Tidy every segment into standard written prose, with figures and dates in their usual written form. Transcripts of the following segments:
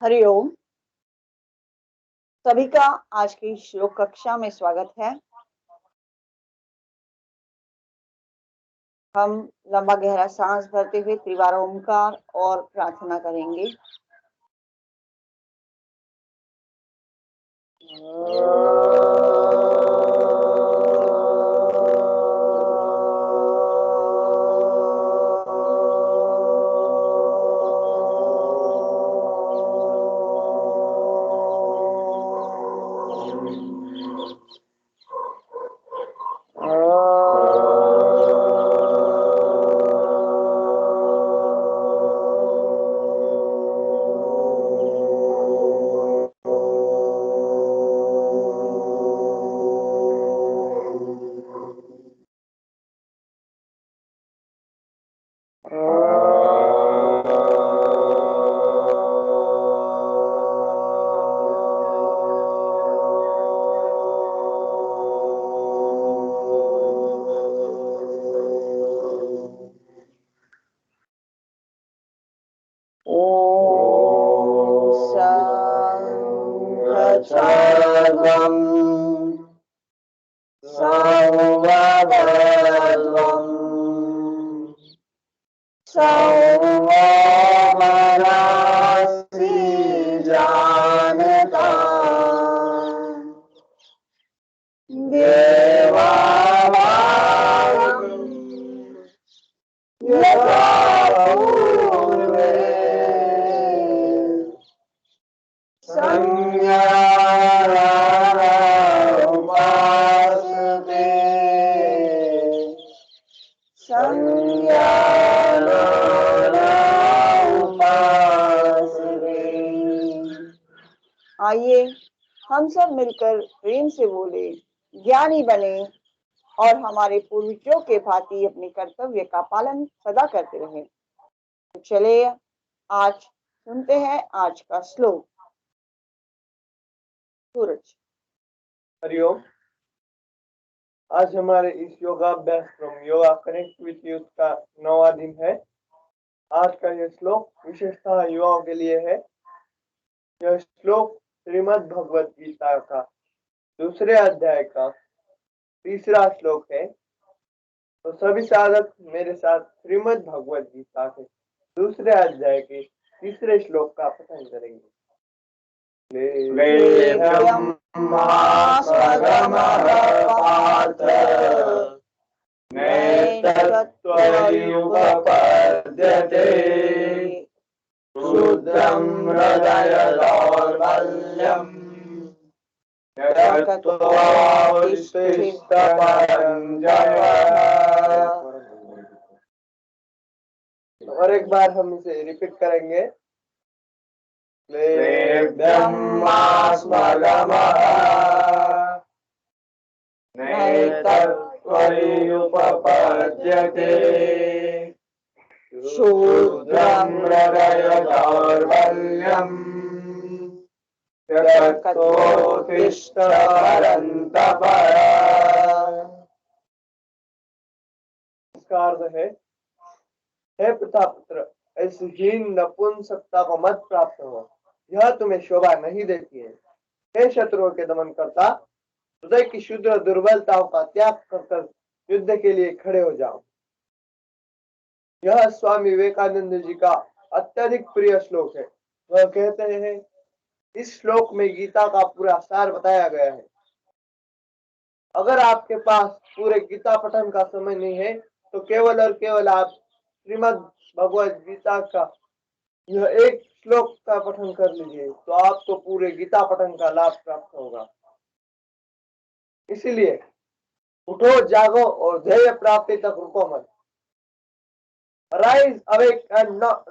हरिओम। सभी का आज की श्लोक कक्षा में स्वागत है। हम लंबा गहरा सांस भरते हुए त्रिवार ओंकार और प्रार्थना करेंगे। आइए हम सब मिलकर प्रेम से बोले, ज्ञानी बने और हमारे पूर्वजों के भांति अपने कर्तव्य का पालन सदा करते रहे। तो चले आज सुनते हैं आज का श्लोक। सूरज। हरिओम। आज हमारे इस योगाभ्यासक्रम योगा कनेक्ट विथ यूथ का 9वां दिन है। आज का यह श्लोक विशेषतः युवाओं के लिए है। यह श्लोक श्रीमद् भगवत गीता का दूसरे अध्याय का तीसरा श्लोक है। तो सभी साधक मेरे साथ श्रीमद् भगवत गीता के दूसरे अध्याय के तीसरे श्लोक का पठन करेंगे। शुद्धं हृदय दौर्बल्यं और एक बार हम इसे रिपीट करेंगे। शूद्रं हृदय दौर्बल्यं त्यक्त्वोत्तिष्ठ परन्तप। इसका अर्थ है, हे प्रतापपुत्र, ऐसी हीन नपुंसकता को मत प्राप्त हो, यह तुम्हें शोभा नहीं देती है। हे शत्रुओं के दमन करता, हृदय की शुद्र दुर्बलताओं का त्याग कर युद्ध के लिए खड़े हो जाओ। यह स्वामी विवेकानंद जी का अत्यधिक प्रिय श्लोक है। वह कहते हैं, इस श्लोक में गीता का पूरा सार बताया गया है। अगर आपके पास पूरे गीता पठन का समय नहीं है तो केवल और केवल आप श्रीमद् भगवत गीता का यह एक श्लोक का पठन कर लीजिए, तो आपको पूरे गीता पठन का लाभ प्राप्त होगा। इसीलिए उठो, जागो और ध्येय प्राप्ति तक रुको मत। Rise, awake and not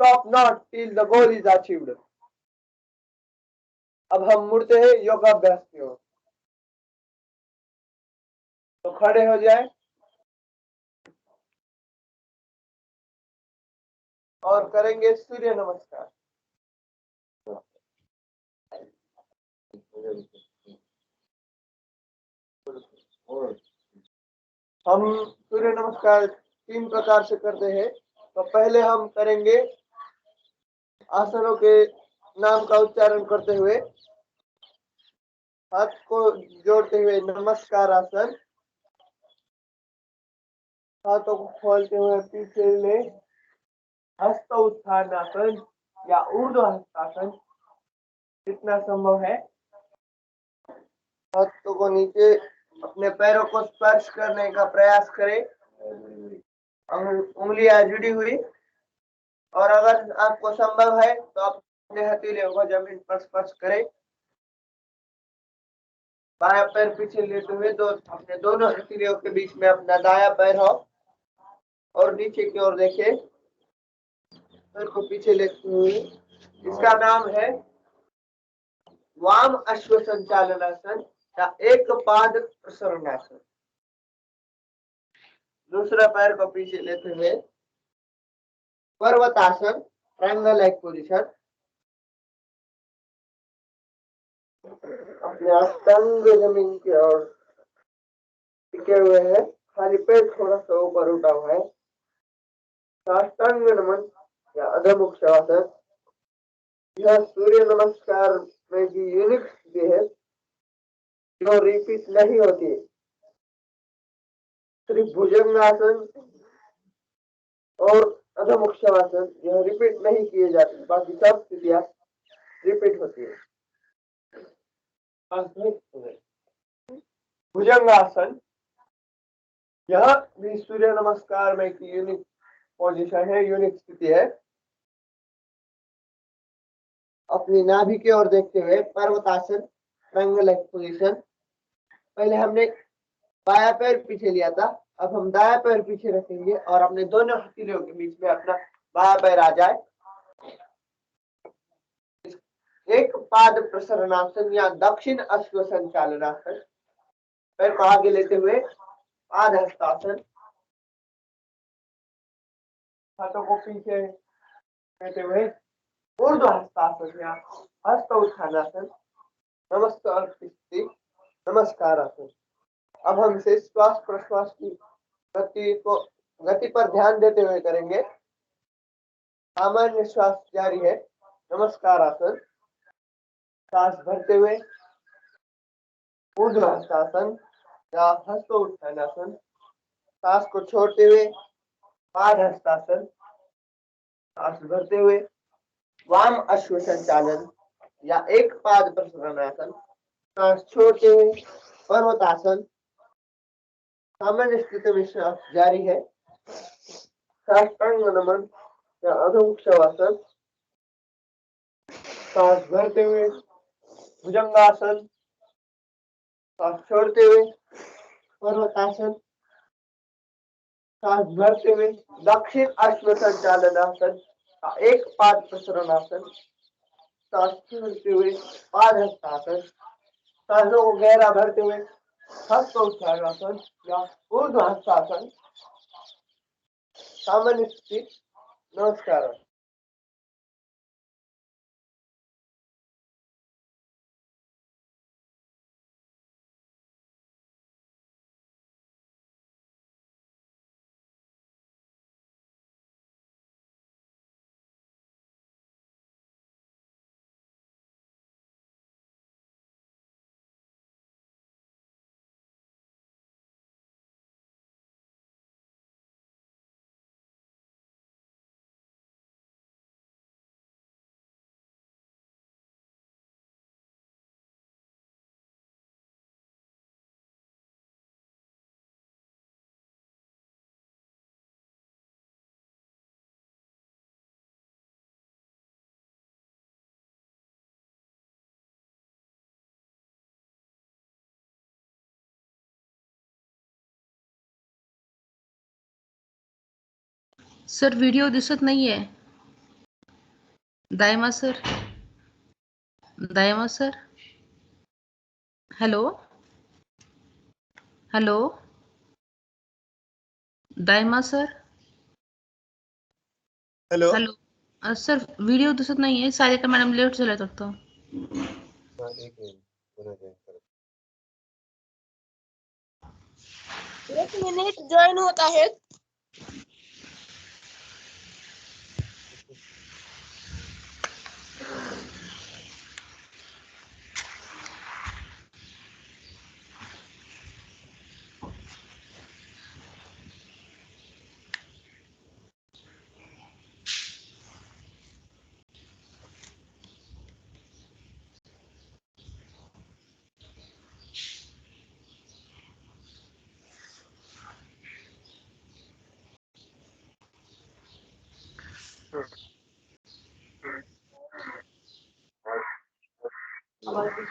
stop not till the goal is achieved. अब हम मुड़ते हैं योगाभ्यास की ओर। तो खड़े हो जाए और करेंगे सूर्य नमस्कार। हम सूर्य नमस्कार 3 प्रकार से करते हैं। तो पहले हम करेंगे आसनों के नाम का उच्चारण करते हुए, हाथ को जोड़ते हुए नमस्कार आसन, हाथों को खोलते हुए पीछे ले हस्त उत्थान आसन या ऊर्ध्व हस्तासन, जितना संभव है हाथों को नीचे अपने पैरों को स्पर्श करने का प्रयास करें, उंगलियां जुड़ी हुई, और अगर आपको संभव है तो आप अपने हथेलियों को जमीन पर स्पर्श करें। बायां पैर पीछे लेते हुए अपने दोनों हथेलियों के बीच में अपना दायां पैर हो और नीचे की ओर देखें, पैर को पीछे लेते हुए। इसका नाम है वाम अश्व संचालनासन या एक पाद प्रसरणासन। दूसरा पैर को पीछे लेते हुए पर्वतासन, ट्रायंगल लाइक पोजीशन। अपने अष्टांग जमीन की ओर टिके हुए हैं, खाली पेट थोड़ा सा ऊपर उठा हुआ है। साष्टांग नमन या अधमुख शवासन, यह सूर्य नमस्कार में की यूनिक स्थिति है जो रिपीट नहीं होती। सिर्फ भुजंगासन और अधमुख शवासन यह रिपीट नहीं किए जाते, बाकी सब स्थितियां रिपीट होती है। भुजंगासन यह भी सूर्य नमस्कार में की यूनिक पोजीशन है, यूनिक स्थिति है। अपनी नाभि की ओर देखते हुए पर्वतासन, ट्रायंगल लाइक पोजीशन। पहले हमने बायां पैर पीछे लिया था, अब हम दायां पैर पीछे रखेंगे और अपने दोनों हथेलियों के बीच में अपना बायां पैर आ जाए। एक पाद प्रसरणासन या दक्षिण अश्व संचालनासन, पैर को आगे लेते हुए पाद हस्तासन, हाथों को पीछे लेते हुए ऊर्ध्व हस्तासन या हस्त उत्थानासन, नमस्कार स्थिति, नमस्कार आसन। अब हम इसे श्वास प्रश्वास की गति पर ध्यान देते हुए करेंगे। सामान्य श्वास जारी है, नमस्कार आसन। सांस भरते हुए ऊर्ध्व हस्तासन या हस्त उत्थानासन, सांस को छोड़ते हुए पाद हस्तासन, सांस भरते हुए वाम अश्व संचालन या एक पाद प्रसरणासन, सांस छोड़ते हुए पर्वतासन। सामान्य स्थिति में श्वास जारी है। साष्टांग नमन या अधोमुख शवासन, सांस भरते हुए भुजंगासन, सांस छोड़ते हुए पर्वतासन, सांस भरते हुए दक्षिण अश्व संचालनासन, एक पाद प्रसरणासन, सांस छोड़ते हुए पाद हस्तासन, सांसों को गहरा भरते हुए हस्त उत्थानासन या ऊर्ध्व हस्तासन। सामान्य स्थिति, नमस्कार। सर व्हिडिओ दिसत नाहीये. Dayma sir, Dayma sir, hello hello, Dayma sir, hello hello sir, video दिसत नाहीये. सारिका मॅडम लेट झाल्यात वाटतं. एक मिनिट, जॉईन होत आहेत. मॅडम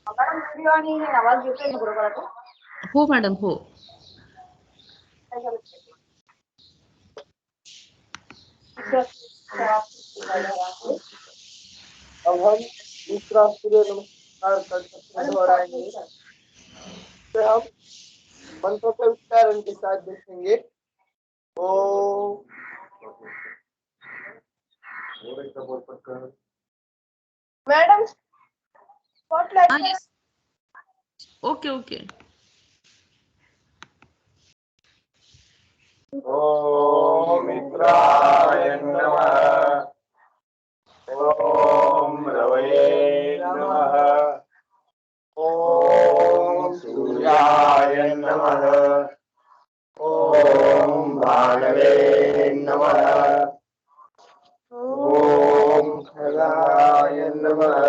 व्हिडिओ आणि आवाज येतोय ना बरोबर आता? हो मॅडम, हो. अब हम दूसरा सूर्य नमस्कार कर दोहराएंगे। फिर हम मंत्रों के उच्चारण के साथ देखेंगे। ओम मैडम स्पॉटलाइट हाँ, yes. Okay okay. ओम मित्राय नमः। ओम रवये नमः। ओम सूर्याय नमः। ओम भानवे नमः। ओम खगाय नमः।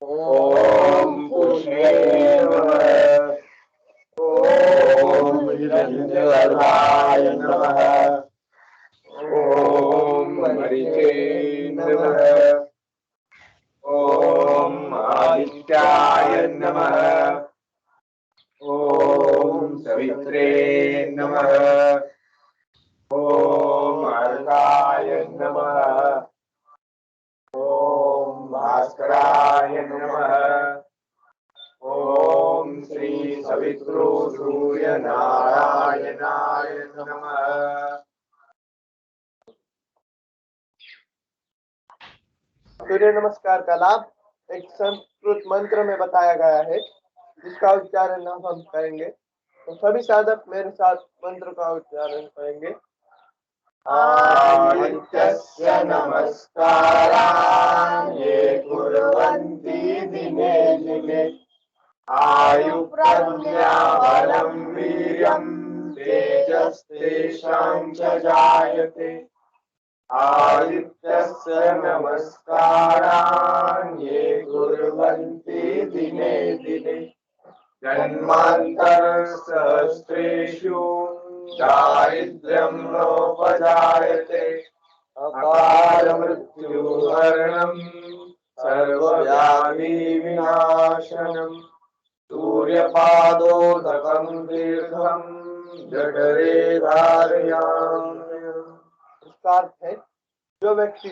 ओम पुष्णे नमः। ओम हिरण्यगर्भाय नमः। ओम मरीचे नमः। ओम आदित्याय नमः। ओम सवित्रे नमः। ओम अर्काय नमः। ओम भास्कराय नमः। ओम श्री सवित्रो सूर्य नारायणाय नमः। सूर्य नमस्कार का लाभ एक संस्कृत मंत्र में बताया गया है, जिसका उच्चारण हम करेंगे। तो सभी साधक मेरे साथ मंत्र का उच्चारण करेंगे। आदित्यस्य नमस्कारान् ये कुर्वन्ति दिने दिने आयु प्रज्ञा बलं वीर्यं तेजस्तेषां च जायते। आदित्यस्य नमस्कारान् ये कुर्वन्ति दिने दिने जन्मान्तरसहस्रेषु दारिद्र्यं नोपजायते। अकालमृत्युहरणं सर्वव्याधिविनाशनम् सूर्यपादोदकं तीर्थं जठरे धारयामि। इसका अर्थ है, जो व्यक्ति,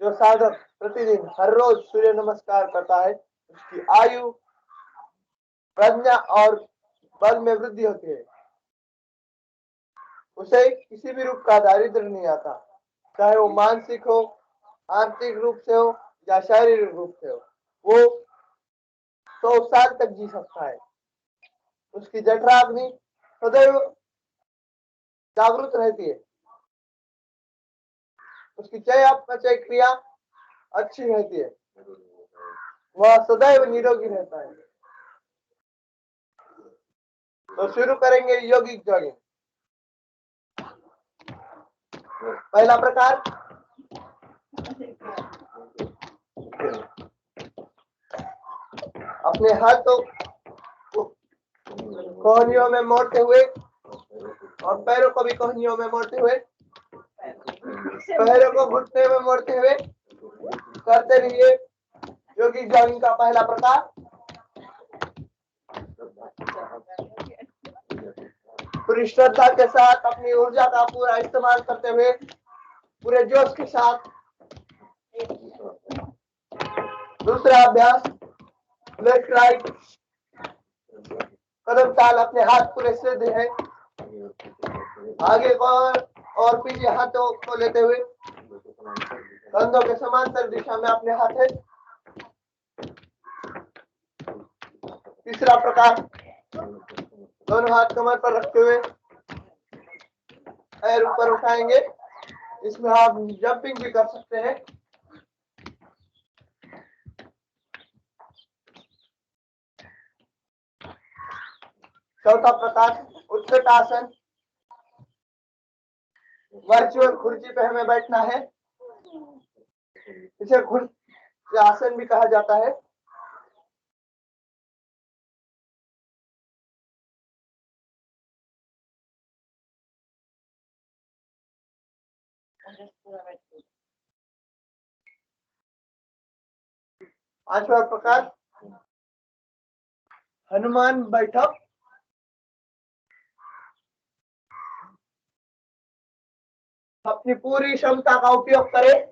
जो साधक प्रतिदिन हर रोज सूर्य नमस्कार करता है, उसकी आयु, प्रज्ञा और बल में वृद्धि होती है। उसे किसी भी रूप का दारिद्र्य नहीं आता, चाहे वो मानसिक हो, आर्थिक रूप से हो या शारीरिक रूप से हो। वो 100 साल तक जी सकता है। उसकी जठराग्नि सदैव जागृत रहती है। उसकी चय अपचय क्रिया अच्छी रहती है। वह सदैव निरोगी रहता है। तो शुरू करेंगे योगिक जॉगिंग। पहला प्रकार, अपने हाथों को कोहनियों में मोड़ते हुए और पैरों को भी कोहनियों में मोड़ते हुए, पैरों को घुटने में मोड़ते हुए करते रहिए योगिक जॉगिंग का पहला प्रकार। पूरी श्रद्धा के साथ अपनी ऊर्जा का पूरा इस्तेमाल करते हुए, पूरे जोश के साथ। दूसरा अभ्यास, लेफ्ट राइट कदम ताल, अपने हाथ पूरे सीधे हैं, आगे को और पीछे हाथों को लेते हुए कंधों के समांतर दिशा में अपने हाथ है। तीसरा प्रकार, दोनों हाथ कमर पर रखते हुए पैर ऊपर उठाएंगे। इसमें आप जंपिंग भी कर सकते हैं। चौथा प्रकार, उत्कट आसन। वर्चुअल कुर्सी पे हमें बैठना है। इसे कुर्सी आसन भी कहा जाता है। पांचवा प्रकार हनुमान बैठक। अपनी पूरी क्षमता का उपयोग करें,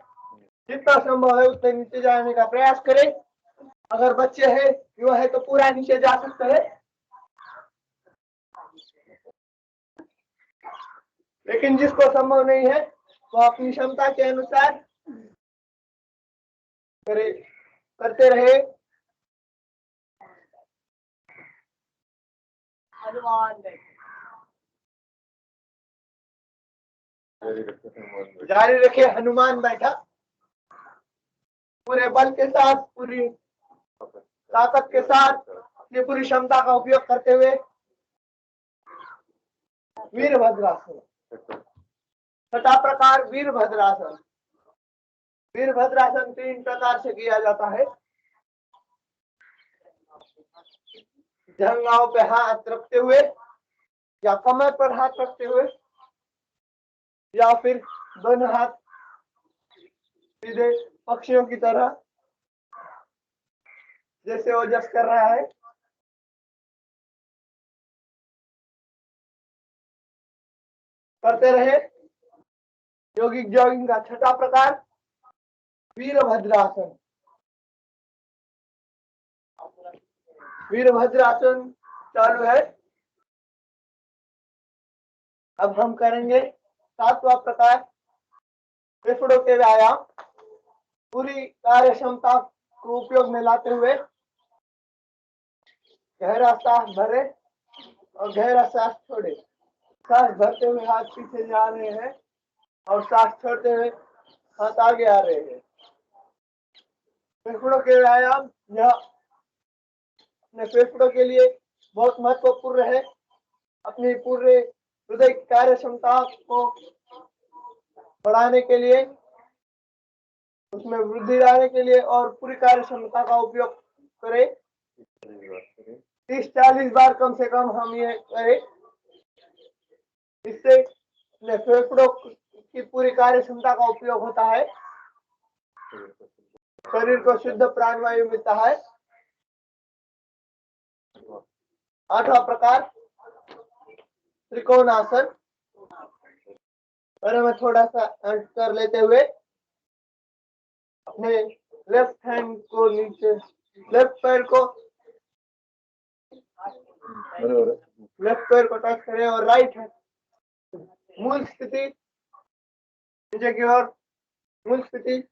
जितना संभव है उतने नीचे जाने का प्रयास करें। अगर बच्चे हैं, युवा है तो पूरा नीचे जा सकते हैं, लेकिन जिसको संभव नहीं है वो अपनी क्षमता के अनुसार करते रहे। जारी रखे हनुमान बैठक। पूरे बल के साथ, पूरी ताकत के साथ, अपनी पूरी क्षमता का उपयोग करते हुए वीरभद्रासन। छठा प्रकार वीरभद्रासन। वीरभद्रासन 3 प्रकार से किया जाता है। जंघाओं पे हाथ रखते हुए, या कमर पर हाथ रखते हुए, या फिर दोनों हाथ सीधे पक्षियों की तरह, जैसे वो जस कर रहा है। करते रहे। योगिक जॉगिंग का छठा प्रकार वीरभद्रासन। वीरभद्रासन चालू है। अब हम करेंगे सातवां प्रकार फेफड़ों के व्यायाम। पूरी कार्य क्षमता को उपयोग में लाते हुए गहरा सांस भरे और गहरा सांस छोड़े। सांस भरते हुए हाथ पीछे जा रहे हैं और सांस छोड़ते हुए हाथ आगे आ रहे हैं। फेफड़ों के व्यायाम यह अपने फेफड़ों के लिए बहुत महत्वपूर्ण है। अपनी पूरे हृदय की कार्य क्षमता को बढ़ाने के लिए, उसमें वृद्धि लाने के लिए और पूरी कार्य क्षमता का उपयोग करें। 30-40 बार कम से कम हम ये करें। इससे फेफड़ों की पूरी कार्य क्षमता का उपयोग होता है, शरीर को शुद्ध प्राणवायु मिलता है। आठवां प्रकार त्रिकोणासन। और हमें थोड़ा सा अर्थ कर लेते हुए अपने लेफ्ट हैंड को नीचे, लेफ्ट पैर को टच करें और राइट हैंड मूल स्थिति, नीचे की ओर मूल स्थिति।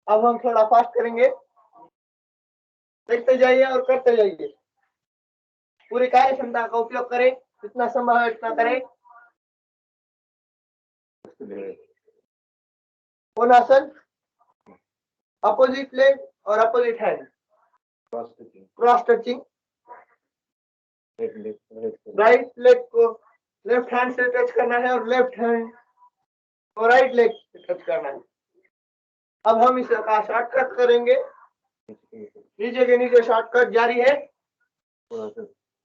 अब हम थोड़ा फास्ट करेंगे, देखते जाइए और करते जाइए। पूरी कार्य क्षमता का उपयोग करें, जितना संभव है उतना करें। कोणासन, अपोजिट लेग और opposite hand, cross touching. Right leg को लेफ्ट हैंड से टच करना है और लेफ्ट हैंड को राइट लेग से टच करना है। अब हम इसका शॉर्टकट करेंगे। नीचे के नीचे शॉर्टकट जारी है।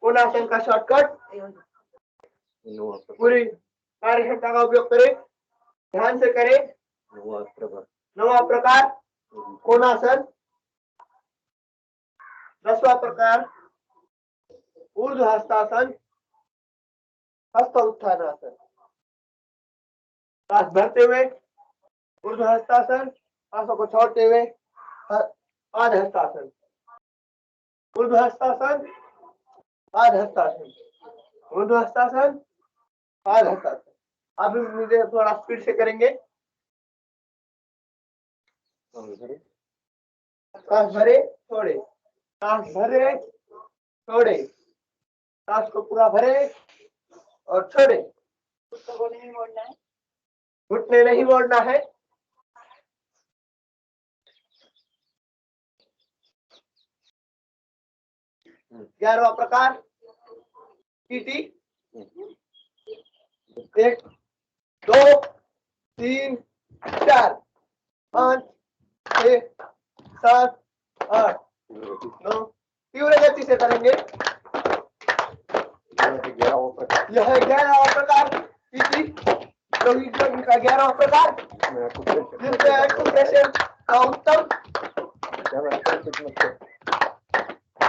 कोणासन का शॉर्टकट। पूरी कार्य क्षमता का उपयोग करें, ध्यान से करें। नवा प्रकार कोणासन। 10वां प्रकार ऊर्ध्व हस्तासन, हस्त उत्थानासन। सांस भरते हुए ऊर्ध्व हस्तासन, सांसों को छोड़ते हुए आध हस्तासन। ऊर्ध्व हस्तासन, आध हस्तासन, ऊर्ध्व हस्तासन, आध हस्तासन। अब मुझे थोड़ा स्पीड से करेंगे। सांस भरे छोड़े, सांस भरे छोड़े, सांस को पूरा भरे और छोड़े। घुटने नहीं मोड़ना है। ग्यारहवां प्रकार पीटी। 1 2 3 4 5 6 7 8 9। तीव्र गति से करेंगे। यह 11वां प्रकार पीटी, योगिक जॉगिंग का 11वां प्रकार, जिसमें एक्यूप्रेशर का उत्तम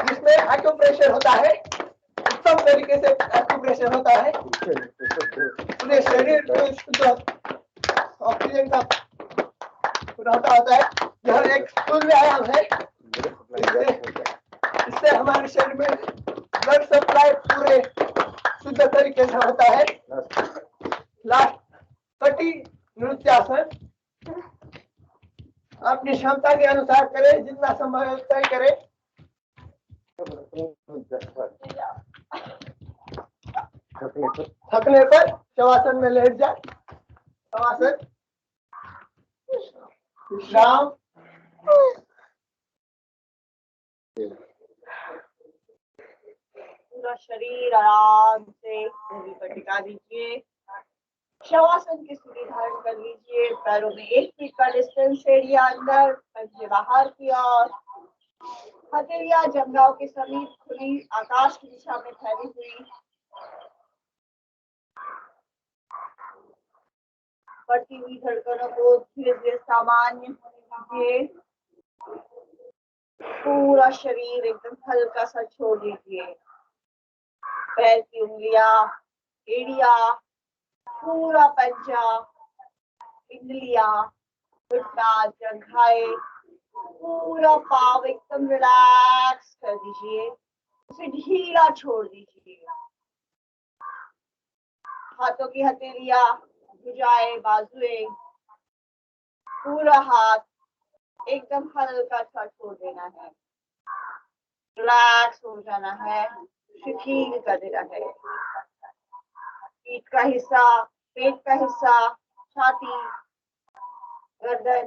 जिसमें एक्यूप्रेशर होता है, उत्तम तरीके से एक्यूप्रेशर होता है, पूरे शरीर को शुद्ध ऑक्सीजन का रहता होता है। यह एक स्थूल व्यायाम है। इससे हमारे शरीर में ब्लड सप्लाई पूरे शुद्ध तरीके से होता है। लास्ट कटी नृत्यासन अपनी क्षमता के अनुसार करें, जितना संभव है उतना ही करें। थकने पर शवासन में लेट जाए। शवासन, विश्राम। पूरा शरीर आराम से भूमि पर टिका दीजिए। शवासन की स्थिति धारण कर लीजिए। पैरों में 1 फीट का डिस्टेंस एरिया अंदर, पंजे बाहर की ओर, हथेलियां जंघाओं के समीप खुली आकाश की दिशा में फैली हुई। बढ़ती हुई धड़कनों को धीरे धीरे सामान्य होने दीजिए। पूरा शरीर एकदम हल्का सा छोड़ दीजिए। पैर की उंगलियां, एड़िया, पूरा पंजा, पिंडलियां, घुटना, जंघाएं, पूरा पाव एकदम रिलैक्स कर दीजिए। उसे ढीला छोड़ दीजिए। हाथों की हथेलियां, भुजाएं, बाजुएं, पूरा हाथ एकदम हल्का सा छोड़ देना है। रिलैक्स हो जाना है, शिथिल कर देना है। पीठ का हिस्सा, पेट का हिस्सा, छाती, गर्दन,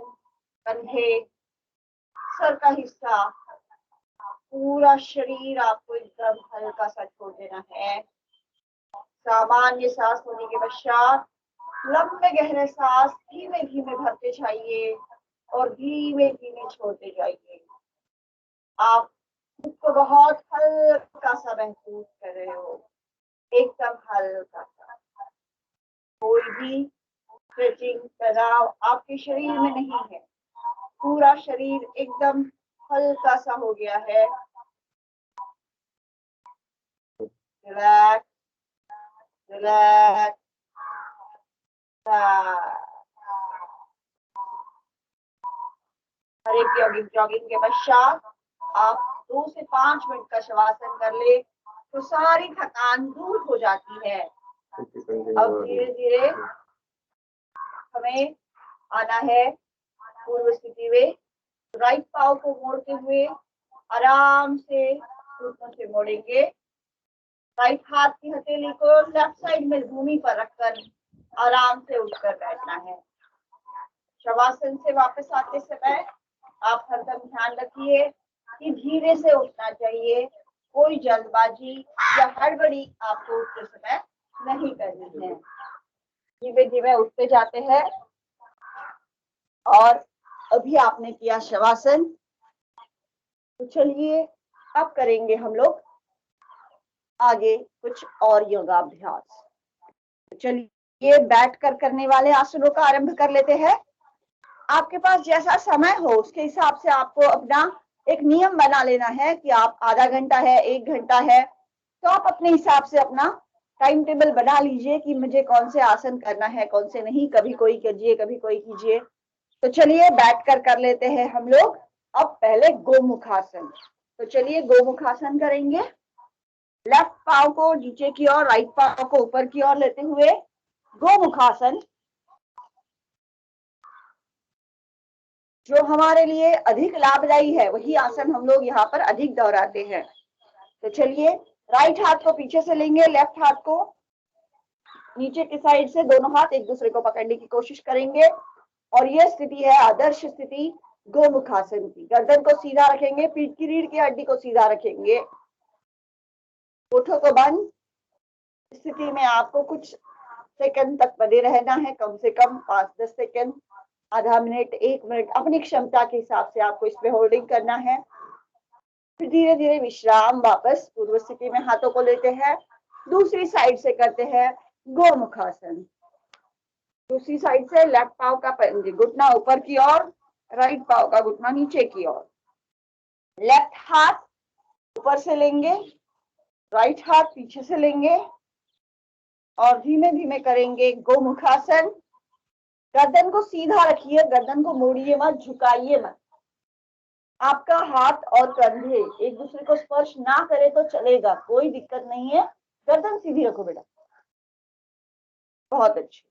कंधे, सर का हिस्सा, पूरा शरीर आपको एकदम हल्का सा छोड़ देना है। सामान्य सांस होने के पश्चात लंबे गहरे सांस धीमे धीमे भरते जाइए और धीमे धीमे छोड़ते जाइए। आप खुद को बहुत हल्का सा महसूस कर रहे हो, एकदम हल्का सा। कोई भी स्ट्रेचिंग, तनाव आपके शरीर में नहीं है। पूरा शरीर एकदम हल्का सा हो गया है। Relax, relax. हर एक जॉगिंग के पश्चात आप 2 से 5 मिनट का शवासन कर ले तो सारी थकान दूर हो जाती है। अब धीरे धीरे हमें आना है पूर्व स्थिति में। राइट पाव को मोड़ते हुए आराम से घुटनों से मोड़ेंगे। राइट हाथ की हथेली को लेफ्ट साइड में भूमि पर रखकर आराम से उठकर बैठना है। शवासन से वापस आते समय आप हरदम ध्यान रखिए कि धीरे से उठना चाहिए। कोई जल्दबाजी या हड़बड़ी आपको उठते समय नहीं करनी है। धीमे धीमे उठते जाते हैं। और अभी आपने किया शवासन, तो चलिए अब करेंगे हम लोग आगे कुछ और योगाभ्यास। तो चलिए बैठकर करने वाले आसनों का आरंभ कर लेते हैं। आपके पास जैसा समय हो उसके हिसाब से आपको अपना एक नियम बना लेना है कि आप आधा घंटा है, 1 घंटा है, तो आप अपने हिसाब से अपना टाइम टेबल बना लीजिए कि मुझे कौन से आसन करना है, कौन से नहीं। कभी कोई कीजिए, कभी कोई कीजिए। तो चलिए बैठकर कर लेते हैं हम लोग। अब पहले गोमुखासन। तो चलिए गोमुखासन करेंगे। लेफ्ट पाव को नीचे की ओर, राइट पाव को ऊपर की ओर लेते हुए गोमुखासन। जो हमारे लिए अधिक लाभदायी है वही आसन हम लोग यहाँ पर अधिक दोहराते हैं। तो चलिए राइट हाथ को पीछे से लेंगे, लेफ्ट हाथ को नीचे की साइड से, दोनों हाथ एक दूसरे को पकड़ने की कोशिश करेंगे। और यह स्थिति है आदर्श स्थिति गोमुखासन की। गर्दन को सीधा रखेंगे, पीठ की रीढ़ की हड्डी को सीधा रखेंगे, होठों को बंद। स्थिति में आपको कुछ सेकंड तक बने रहना है, कम से कम 5-10 सेकंड, आधा मिनट, 1 मिनट, अपनी क्षमता के हिसाब से आपको इसमें होल्डिंग करना है। फिर धीरे धीरे विश्राम, वापस पूर्व स्थिति में हाथों को लेते हैं। दूसरी साइड से करते हैं गोमुखासन। दूसरी साइड से लेफ्ट पाव का घुटना ऊपर की ओर, राइट पाव का घुटना नीचे की ओर। लेफ्ट हाथ ऊपर से लेंगे, राइट हाथ पीछे से लेंगे और धीमे धीमे करेंगे गोमुखासन। गर्दन को सीधा रखिए, गर्दन को मोड़िए मत, झुकाइए मत। आपका हाथ और कंधे एक दूसरे को स्पर्श ना करे तो चलेगा, कोई दिक्कत नहीं है। गर्दन सीधी रखो बेटा, बहुत अच्छी।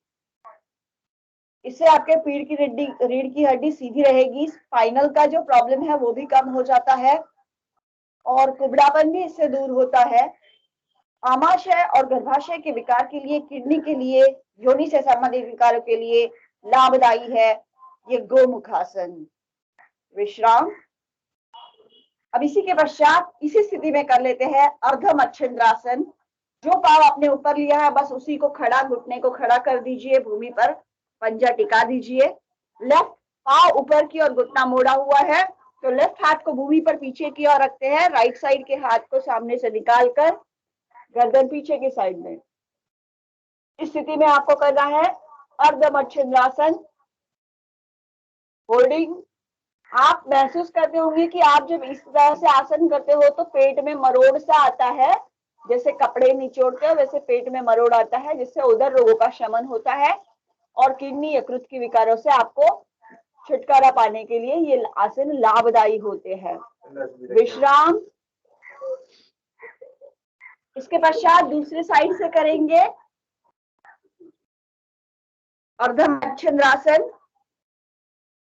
इससे आपके रीढ़ की हड्डी सीधी रहेगी, स्पाइनल का जो प्रॉब्लम है वो भी कम हो जाता है और कुबड़ापन भी इससे दूर होता है। आमाशय और गर्भाशय के विकार के लिए, किडनी के लिए, योनि से संबंधित विकारों के लिए लाभदायी है ये गोमुखासन। विश्राम। अब इसी के पश्चात इसी स्थिति में कर लेते हैं अर्ध मच्छिंद्रासन। जो पाव आपने ऊपर लिया है बस उसी को खड़ा, घुटने को खड़ा कर दीजिए, भूमि पर पंजा टिका दीजिए। लेफ्ट पाव ऊपर की ओर, घुटना मोड़ा हुआ है तो लेफ्ट हाथ को भूमि पर पीछे की ओर रखते हैं, राइट साइड के हाथ को सामने से निकालकर गर्दन पीछे की साइड में। इस स्थिति में आपको करना है अर्ध मच्छिंद्रासन। होल्डिंग। आप महसूस करते होंगे कि आप जब इस तरह से आसन करते हो तो पेट में मरोड़ सा आता है, जैसे कपड़े निचोड़ते हो वैसे पेट में मरोड़ आता है, जिससे उदर रोगों का शमन होता है और किडनी यकृत के विकारों से आपको छुटकारा पाने के लिए ये आसन लाभदायी होते हैं। विश्राम। इसके पश्चात दूसरी साइड से करेंगे अर्ध मच्छिंद्रासन।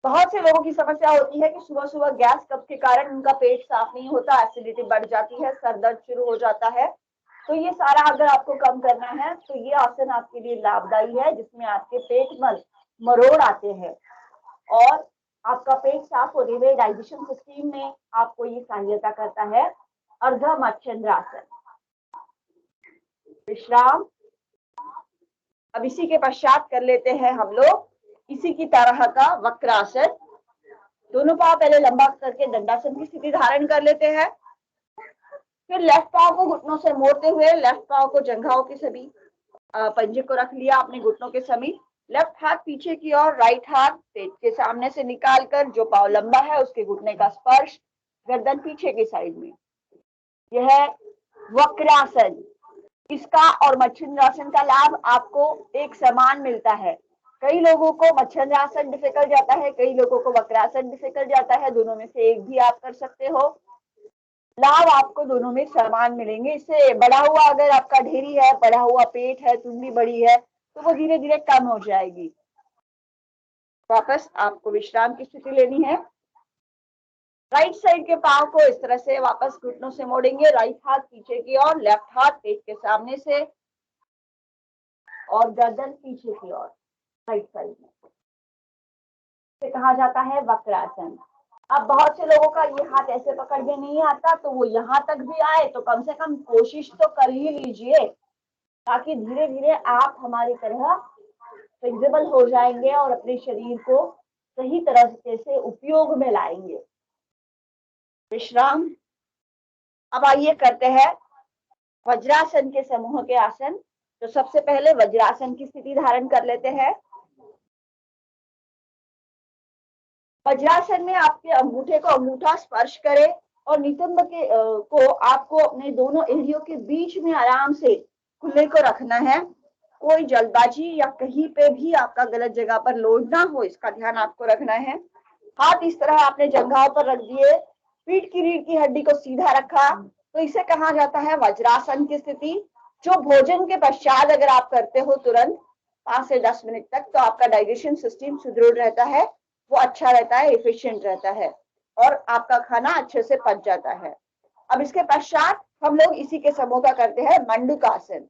बहुत से लोगों की समस्या होती है कि सुबह सुबह गैस कब्ज के कारण उनका पेट साफ नहीं होता, एसिडिटी बढ़ जाती है, सर दर्द शुरू हो जाता है। तो ये सारा अगर आपको कम करना है तो ये आसन आपके लिए लाभदायी है, जिसमें आपके पेट में मरोड़ आते हैं और आपका पेट साफ होने में, डाइजेशन सिस्टम में आपको ये सहायता करता है। अर्ध मच्छिंद्रासन। विश्राम। अब इसी के पश्चात कर लेते हैं हम लोग इसी की तरह का वक्रासन। दोनों पांव पहले लंबा करके दंडासन की स्थिति धारण कर लेते हैं। फिर लेफ्ट पांव को घुटनों से मोड़ते हुए लेफ्ट पांव को जंघाओं के सभी पंजे को रख लिया अपने घुटनों के समीप। लेफ्ट हाथ पीछे की ओर, राइट हाथ पेट के सामने से निकालकर जो पांव लंबा है उसके घुटने का स्पर्श, गर्दन पीछे की साइड में। यह है वक्रासन। इसका और मच्छिंद्रासन का लाभ आपको एक समान मिलता है। कई लोगों को मच्छिंद्रासन डिफिकल्ट जाता है, कई लोगों को वक्रासन डिफिकल्ट जाता है। दोनों में से एक भी आप कर सकते हो। लाभ आपको दोनों में समान मिलेंगे। इससे बढ़ा हुआ अगर आपका ढेरी है, बढ़ा हुआ पेट है, तुंडी बड़ी है तो वो धीरे धीरे कम हो जाएगी। वापस आपको विश्राम की स्थिति लेनी है। राइट साइड के पांव को इस तरह से वापस घुटनों से मोड़ेंगे, राइट हाथ पीछे की ओर, लेफ्ट हाथ पेट के सामने से और गर्दन पीछे की ओर राइट साइड में। इसे कहा जाता है वक्रासन। अब बहुत से लोगों का ये हाथ ऐसे पकड़ के नहीं आता, तो वो यहाँ तक भी आए तो कम से कम कोशिश तो कर ही लीजिए, ताकि धीरे धीरे आप हमारी तरह फ्लेक्सिबल हो जाएंगे और अपने शरीर को सही तरह से उपयोग में लाएंगे। विश्राम। अब आइए करते हैं वज्रासन के समूह के आसन। तो सबसे पहले वज्रासन की स्थिति धारण कर लेते हैं। वज्रासन में आपके अंगूठे को अंगूठा स्पर्श करे और नितंब के को आपको अपने दोनों एड़ियों के बीच में आराम से खुले को रखना है। कोई जल्दबाजी या कहीं पे भी आपका गलत जगह पर लोड ना हो, इसका ध्यान आपको रखना है। हाथ इस तरह आपने जंघाओं पर रख दिए, पीठ की रीढ़ की हड्डी को सीधा रखा, तो इसे कहा जाता है वज्रासन की स्थिति। जो भोजन के पश्चात अगर आप करते हो तुरंत 5 से 10 मिनट तक, तो आपका डाइजेशन सिस्टम सुदृढ़ रहता है, वो अच्छा रहता है, एफिशिएंट रहता है और आपका खाना अच्छे से पच जाता है। अब इसके पश्चात हम लोग इसी के समूह का करते हैं मंडूकासन।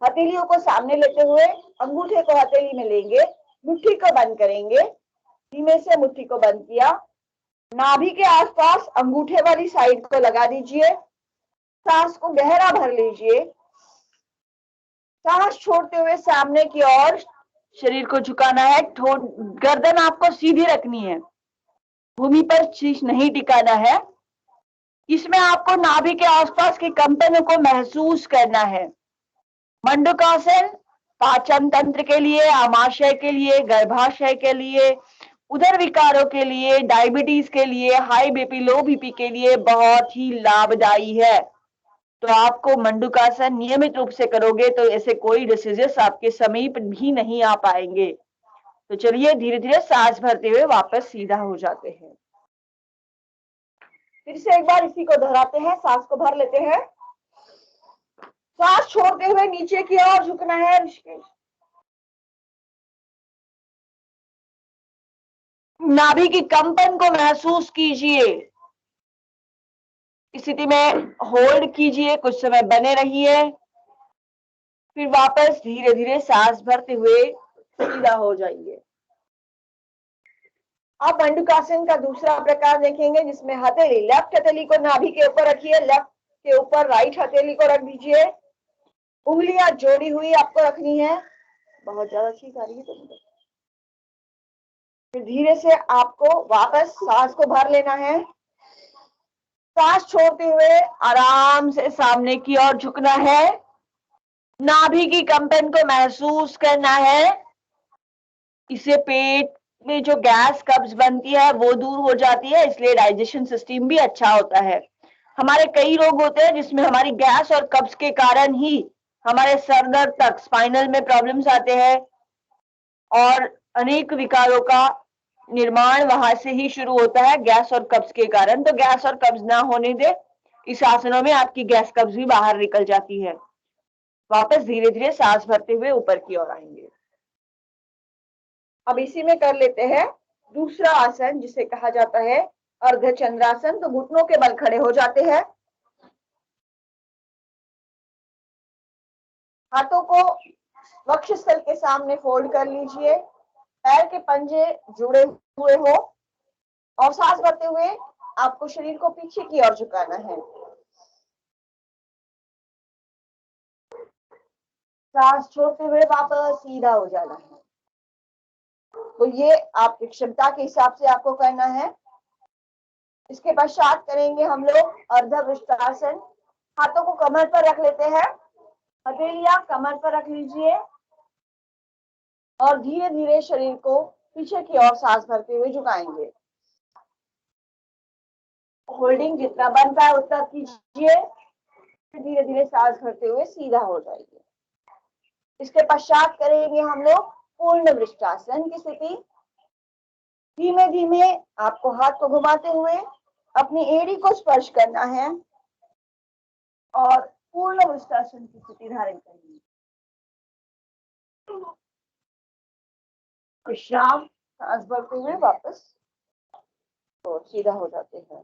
हथेलियों को सामने लेते हुए अंगूठे को हथेली में लेंगे, मुट्ठी को बंद करेंगे, धीमे से मुट्ठी को बंद किया, नाभि के आसपास अंगूठे वाली साइड को लगा दीजिए, सांस को गहरा भर लीजिए, सांस छोड़ते हुए सामने की ओर शरीर को झुकाना है, गर्दन आपको सीधी रखनी है, भूमि पर शीश नहीं टिकाना है। इसमें आपको नाभि के आसपास के कंपनों को महसूस करना है। मंडूकासन पाचन तंत्र के लिए, आमाशय के लिए, गर्भाशय के लिए, उदर विकारों के लिए, डायबिटीज के लिए, हाई बीपी, लो बीपी के लिए बहुत ही लाभदायी है। तो आपको मंडूकासन नियमित रूप से करोगे तो ऐसे कोई डिसीजेस आपके समीप भी नहीं आ पाएंगे। तो चलिए धीरे धीरे सांस भरते हुए वापस सीधा हो जाते हैं। फिर से एक बार इसी को दोहराते हैं, सांस को भर लेते हैं, सांस छोड़ते हुए नीचे की ओर झुकना है ऋषिकेश। नाभि की कंपन को महसूस कीजिए। स्थिति में होल्ड कीजिए, कुछ समय बने रहिए, फिर वापस धीरे धीरे सांस भरते हुए सीधा हो जाइए। अब मंडूकासन का दूसरा प्रकार देखेंगे, जिसमें हथेली, लेफ्ट हथेली को नाभि के ऊपर रखिए, लेफ्ट के ऊपर राइट हथेली को रख दीजिए, उंगलियां जोड़ी हुई आपको रखनी है। बहुत ज्यादा चीज आ रही है तो फिर धीरे से आपको वापस सांस को भर लेना है। सांस छोड़ते हुए आराम से सामने की ओर झुकना है। नाभि की कंपन को महसूस करना है। इससे पेट में जो गैस कब्ज बनती है वो दूर हो जाती है, इसलिए डाइजेशन सिस्टम भी अच्छा होता है। हमारे कई रोग होते हैं जिसमें हमारी गैस और कब्ज के कारण ही हमारे सर दर्द तक, स्पाइनल में प्रॉब्लम्स आते हैं और अनेक विकारों का निर्माण वहां से ही शुरू होता है, गैस और कब्ज के कारण। तो गैस और कब्ज ना होने दे, इस आसनों में आपकी गैस कब्ज भी बाहर निकल जाती है। वापस धीरे धीरे सांस भरते हुए ऊपर की ओर आएंगे। अब इसी में कर लेते हैं दूसरा आसन, जिसे कहा जाता है अर्धचंद्रासन। तो घुटनों के बल खड़े हो जाते हैं, हाथों को वक्षस्थल के सामने फोल्ड कर लीजिए, पैर के पंजे जुड़े हुए हो और सांस भरते हुए आपको शरीर को पीछे की ओर झुकाना है। सांस छोड़ते हुए वापस सीधा हो जाना है। तो ये आपकी क्षमता के हिसाब से आपको करना है। इसके पश्चात करेंगे हम लोग अर्धवृष्टासन। हाथों को कमर पर रख लेते हैं, हथेलियां कमर पर रख लीजिए और धीरे धीरे शरीर को पीछे की ओर सांस भरते हुए झुकाएंगे। होल्डिंग जितना बन पाए उतना कीजिए, धीरे धीरे सांस भरते हुए सीधा हो जाइए। इसके पश्चात करेंगे हम लोग पूर्ण वृष्टासन की स्थिति। धीमे धीमे आपको हाथ को घुमाते हुए अपनी एड़ी को स्पर्श करना है और पूर्ण वृष्टासन की स्थिति धारण करनी है। विश्राम, सांस भरते हुए वापस तो सीधा हो जाते हैं।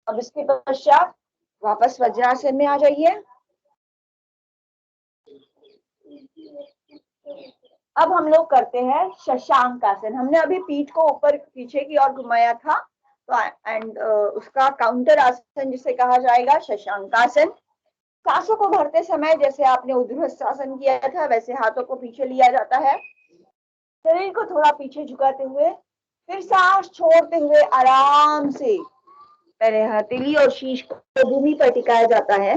अब इसके पश्चात वापस वज्रासन में आ जाइए। अब हम लोग करते हैं शशांक आसन। हमने अभी पीठ को ऊपर पीछे की ओर घुमाया था, तो उसका काउंटर आसन जिसे कहा जाएगा शशांक आसन। सांसों को भरते समय जैसे आपने ऊर्ध्वस्थासन किया था वैसे हाथों को पीछे लिया जाता है, शरीर को थोड़ा पीछे झुकाते हुए, फिर सांस छोड़ते हुए आराम से पहले हथेली और शीश को भूमि पर टिकाया जाता है।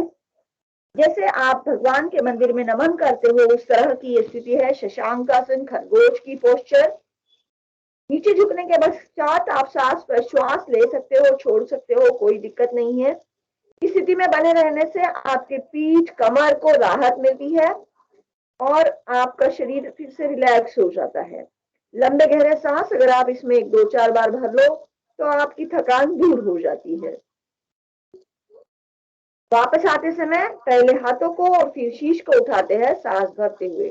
जैसे आप भगवान के मंदिर में नमन करते हो उस तरह की ये स्थिति है शशांक आसन, खरगोश की पोस्चर। नीचे झुकने के पश्चात आप सांस पर श्वास ले सकते हो, छोड़ सकते हो, कोई दिक्कत नहीं है। इस स्थिति में बने रहने से आपके पीठ कमर को राहत मिलती है और आपका शरीर फिर से रिलैक्स हो जाता है। लंबे गहरे सांस अगर आप इसमें 1-2-4 बार भर लो तो आपकी थकान दूर हो जाती है। वापस आते समय पहले हाथों को और फिर शीश को उठाते हैं सांस भरते हुए।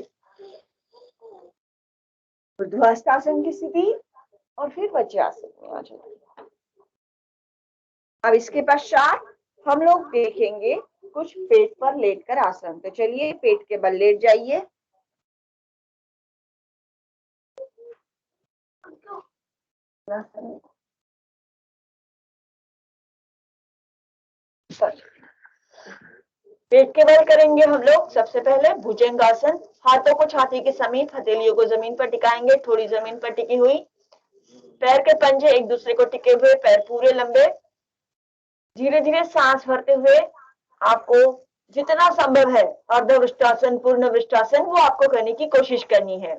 ऊर्ध्वस्थासन की स्थिति और फिर वज्रासन में आ जाते हैं। अब इसके पश्चात हम लोग देखेंगे कुछ पेट पर लेटकर आसन। तो चलिए पेट के बल लेट जाइए। पेट के बल करेंगे हम लोग सबसे पहले भुजंगासन। हाथों को छाती के समीप, हथेलियों को जमीन पर टिकाएंगे, थोड़ी जमीन पर टिकी हुई, पैर के पंजे एक दूसरे को टिके हुए, पैर पूरे लंबे। धीरे धीरे सांस भरते हुए आपको जितना संभव है अर्धवृष्टासन, पूर्ण वृष्टासन वो आपको करने की कोशिश करनी है।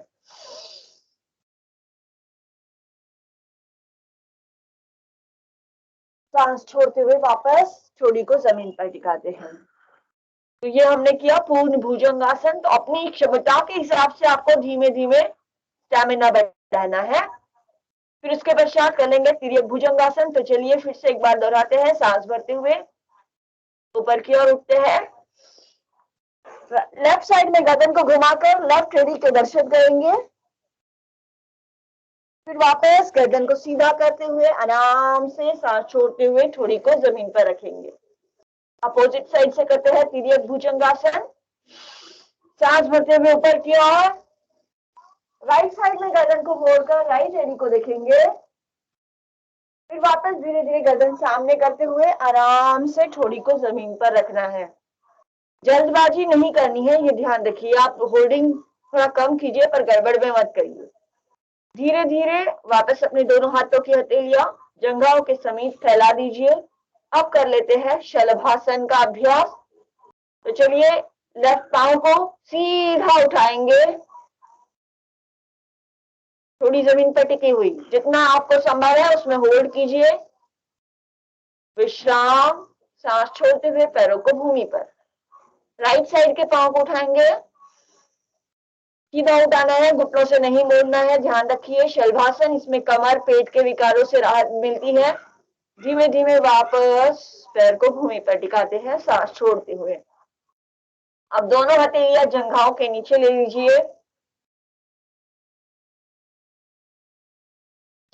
सांस छोड़ते हुए वापस ठोड़ी को जमीन पर टिकाते हैं। तो ये हमने किया पूर्ण भुजंगासन। तो अपनी क्षमता के हिसाब से आपको धीमे धीमे स्टैमिना बढ़ाना है। फिर उसके पश्चात कर लेंगे तिर्यक भुजंगासन। तो चलिए फिर से एक बार दोहराते हैं। सांस भरते हुए ऊपर की ओर उठते हैं, लेफ्ट साइड में गर्दन को घुमाकर लेफ्ट एडी के दर्शन करेंगे। फिर वापस गर्दन को सीधा करते हुए आराम से सांस छोड़ते हुए ठोड़ी को जमीन पर रखेंगे। अपोजिट साइड से करते हैं तिर्यक भुजंगासन। सांस भरते हुए ऊपर की ओर राइट साइड में गर्दन को मोड़कर राइट एडी को देखेंगे। फिर वापस धीरे धीरे गर्दन सामने करते हुए आराम से ठोड़ी को जमीन पर रखना है। जल्दबाजी नहीं करनी है, ये ध्यान रखिए। आप होल्डिंग थोड़ा कम कीजिए पर गड़बड़ में मत करिए। धीरे धीरे वापस अपने दोनों हाथों की हथेलियां जंघाओं के समीप फैला दीजिए। अब कर लेते हैं शलभासन का अभ्यास। तो चलिए लेफ्ट पांव को सीधा उठाएंगे, थोड़ी जमीन पर टिकी हुई, जितना आपको संभव है उसमें होल्ड कीजिए। विश्राम। सांस छोड़ते हुए पैरों को भूमि पर, राइट साइड के पांव को उठाएंगे, सीधा उठाना है, घुटनों से नहीं मोड़ना है। ध्यान रखिए शलभासन, इसमें कमर पेट के विकारों से राहत मिलती है। धीमे धीमे वापस पैर को भूमि पर टिकाते हैं सांस छोड़ते हुए। अब दोनों हथेलियां जंघाओं के नीचे ले लीजिए।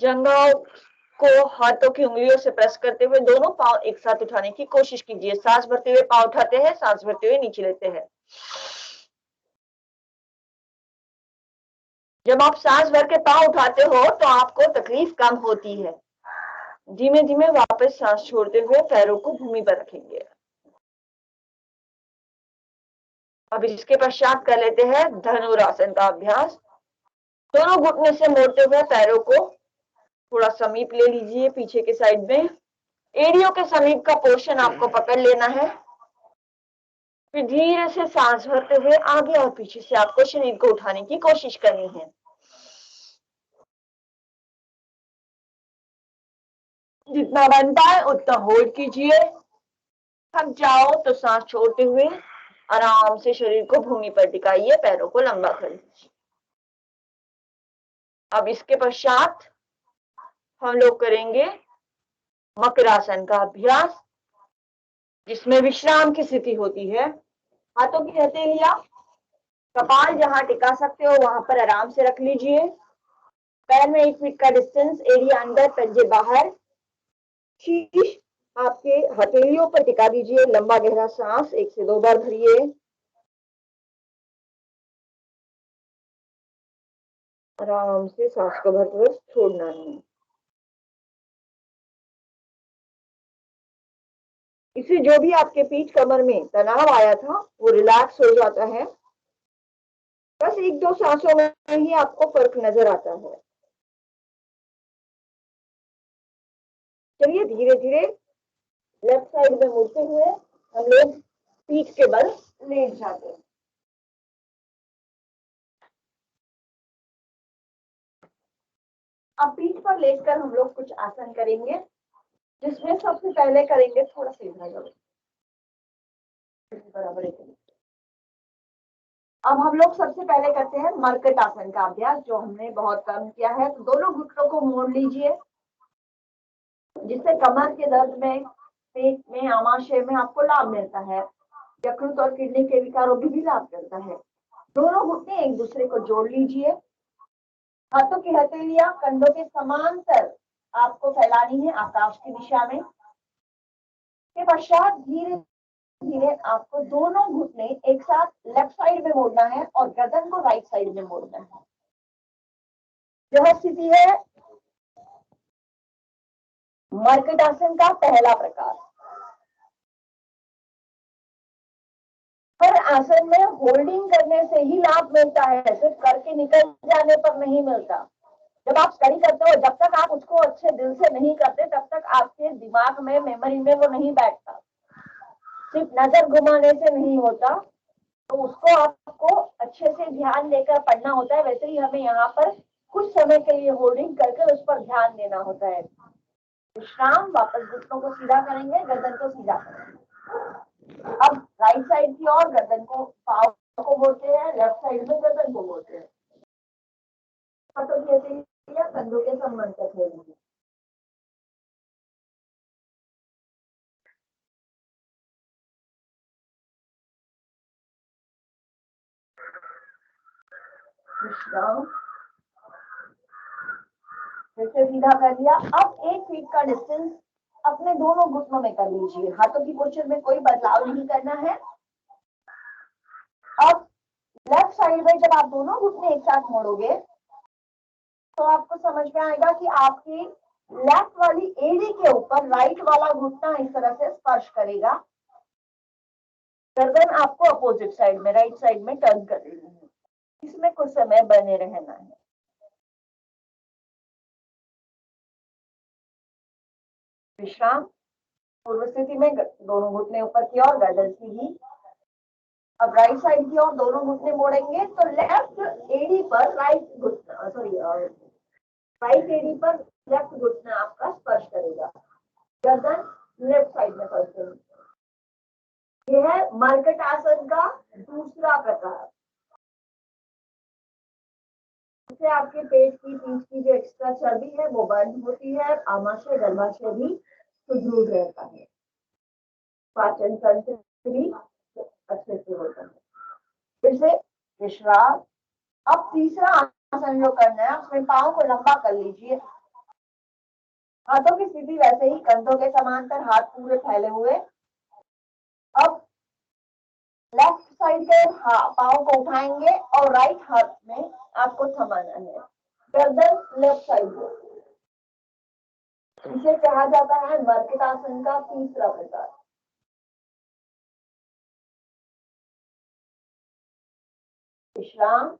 जंघाओं को हाथों की उंगलियों से प्रेस करते हुए दोनों पांव एक साथ उठाने की कोशिश कीजिए। सांस भरते हुए पांव उठाते हैं, सांस भरते हुए नीचे लेते हैं। जब आप सांस भर के पांव उठाते हो तो आपको तकलीफ कम होती है। धीमे धीमे वापस सांस छोड़ते हुए पैरों को भूमि पर रखेंगे। अब इसके पश्चात कर लेते हैं धनुरासन का अभ्यास। दोनों घुटने से मोड़ते हुए पैरों को थोड़ा समीप ले लीजिए, पीछे के साइड में एड़ियों के समीप का पोर्शन आपको पकड़ लेना है। फिर धीरे से सांस भरते हुए आगे और पीछे से आपको शरीर को उठाने की कोशिश करनी है। जितना बनता है उतना होल्ड कीजिए। थक जाओ तो सांस छोड़ते हुए आराम से शरीर को भूमि पर टिकाइए, पैरों को लंबा कर लीजिए। अब इसके पश्चात हम लोग करेंगे मकरासन का अभ्यास, जिसमें विश्राम की स्थिति होती है। हाथों की हथेलियां कपाल जहां टिका सकते हो वहां पर आराम से रख लीजिए। पैर में 1 फीट का डिस्टेंस, एरिया अंदर, पंजे बाहर। शीश आपके हथेलियों पर टिका दीजिए। लंबा गहरा सांस 1 से 2 बार भरिए। आराम से सांस को भरते हुए छोड़ना नहीं। इससे जो भी आपके पीठ कमर में तनाव आया था वो रिलैक्स हो जाता है। बस 1-2 सांसों में ही आपको फर्क नजर आता है। चलिए धीरे धीरे लेफ्ट साइड में मुड़ते हुए हम लोग पीठ के बल लेट जाते हैं। अब पीठ पर लेटकर हम लोग कुछ आसन करेंगे, जिसमें सबसे पहले करेंगे थोड़ा सीधा जाओ बराबर। अब हम लोग सबसे पहले करते हैं मरकट आसन का अभ्यास, जो हमने बहुत कम किया है। तो दोनों घुटनों को मोड़ लीजिए, जिससे कमर के दर्द में, पेट में, आमाशय में आपको लाभ मिलता है। यकृत और किडनी के विकारों में भी लाभ मिलता है। दोनों घुटने एक दूसरे को जोड़ लीजिए। हाथों की हथेलियां कंधों के समांतर आपको फैलानी है आकाश की दिशा में। के पश्चात धीरे धीरे आपको दोनों घुटने एक साथ लेफ्ट साइड में मोड़ना है और गर्दन को राइट साइड में मोड़ना है। यह स्थिति है मरकट आसन का पहला प्रकार। हर आसन में होल्डिंग करने से ही लाभ मिलता है, सिर्फ करके निकल जाने पर नहीं मिलता। जब आप स्टडी करते हो, जब तक आप उसको अच्छे दिल से नहीं करते तब तक आपके दिमाग में, मेमोरी में वो नहीं बैठता। सिर्फ नजर घुमाने से नहीं होता, तो उसको आपको अच्छे से ध्यान देकर पढ़ना होता है। वैसे ही हमें यहाँ पर कुछ समय के लिए होल्डिंग करके उस पर ध्यान देना होता है। विश्राम, वापस घुटनों को सीधा करेंगे, गर्दन को सीधा करेंगे। अब राइट साइड की ओर गर्दन को, पाँव को मोड़ते हैं, लेफ्ट साइड में गर्दन को मोड़ते हैं। हाथों की हथेलियां कंधों के संबंध तक लेंगे। विश्राम, फिर से सीधा कर लिया। अब 1 फीट का डिस्टेंस अपने दोनों घुटनों में कर लीजिए। हाथों की पोस्चर में कोई बदलाव नहीं करना है। अब लेफ्ट साइड में जब आप दोनों घुटने एक साथ मोड़ोगे तो आपको समझ में आएगा कि आपकी लेफ्ट वाली एड़ी के ऊपर राइट वाला घुटना इस तरह से स्पर्श करेगा। गर्दन आपको अपोजिट साइड में, राइट साइड में टर्न कर देनी है। इसमें कुछ समय बने रहना है। विश्राम, पूर्व स्थिति में दोनों घुटने ऊपर की ओर, गर्दन सीधी। अब राइट साइड की ओर दोनों घुटने मोड़ेंगे तो लेफ्ट एड़ी पर राइट घुटना, राइट एड़ी पर लेफ्ट घुटना आपका स्पर्श करेगा। गर्दन लेफ्ट साइड में स्पर्श करेगी। यह है मर्कट आसन का दूसरा प्रकार। इससे आपके पेट की, पीठ की जो एक्स्ट्रा चर्बी है वो बर्न होती है। आमाशय, गर्भाशय भी सुदृढ़ रहता है। पाचन तंत्र भी अच्छे से होता है। फिर से विश्राम। अब तीसरा आसन जो करना है उसमें पाँव को लंबा कर लीजिए। हाथों की स्थिति वैसे ही, कंधों के समांतर, हाथ पूरे फैले हुए। अब लेफ्ट साइड के पाँव को उठाएंगे और राइट हाथ में आपको थमाना है। गर्दन लेफ्ट साइड में। इसे कहा जाता है मर्कट आसन का तीसरा प्रकार। विश्राम।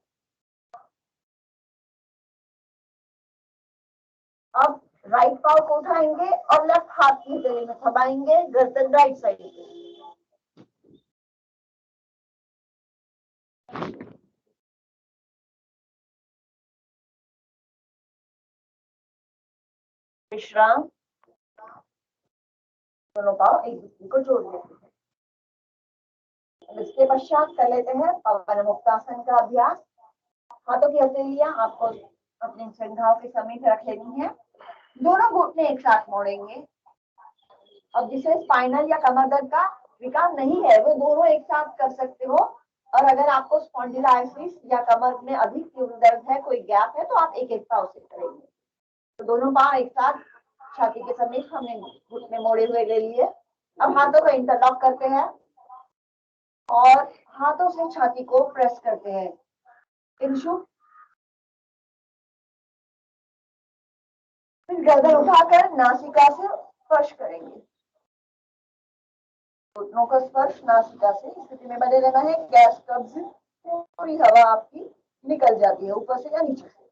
अब राइट पाँव को उठाएंगे और लेफ्ट हाथ की हथेली में थमाएंगे। गर्दन राइट साइड में। विश्राम। दोनों पाँव एक दूसरे को जोड़ लेते हैं। इसके पश्चात कर लेते हैं पवन मुक्तासन का अभ्यास। हाथों की हथेलियां आपको अपने जंघाओं के समीप रख लेनी है। दोनों घुटने एक साथ मोड़ेंगे। अब जिसे स्पाइनल या कमर दर्द का विकार नहीं है वो दोनों एक साथ कर सकते हो, और अगर आपको स्पॉन्डिलाइटिस या कमर में अधिक तीव्र दर्द है, कोई गैप है, तो आप एक एक पाँव से करेंगे। तो दोनों पाँव एक साथ छाती के समीप हमने घुटने मोड़े हुए ले लिए। अब हाथों को इंटरलॉक करते हैं और हाथों से छाती को प्रेस करते हैं। फिर गर्दन उठाकर नासिका से स्पर्श करेंगे। घुटनों का स्पर्श नासिका से, स्थिति में बने रहना है। गैस कब्ज, पूरी हवा आपकी निकल जाती है ऊपर से या नीचे से।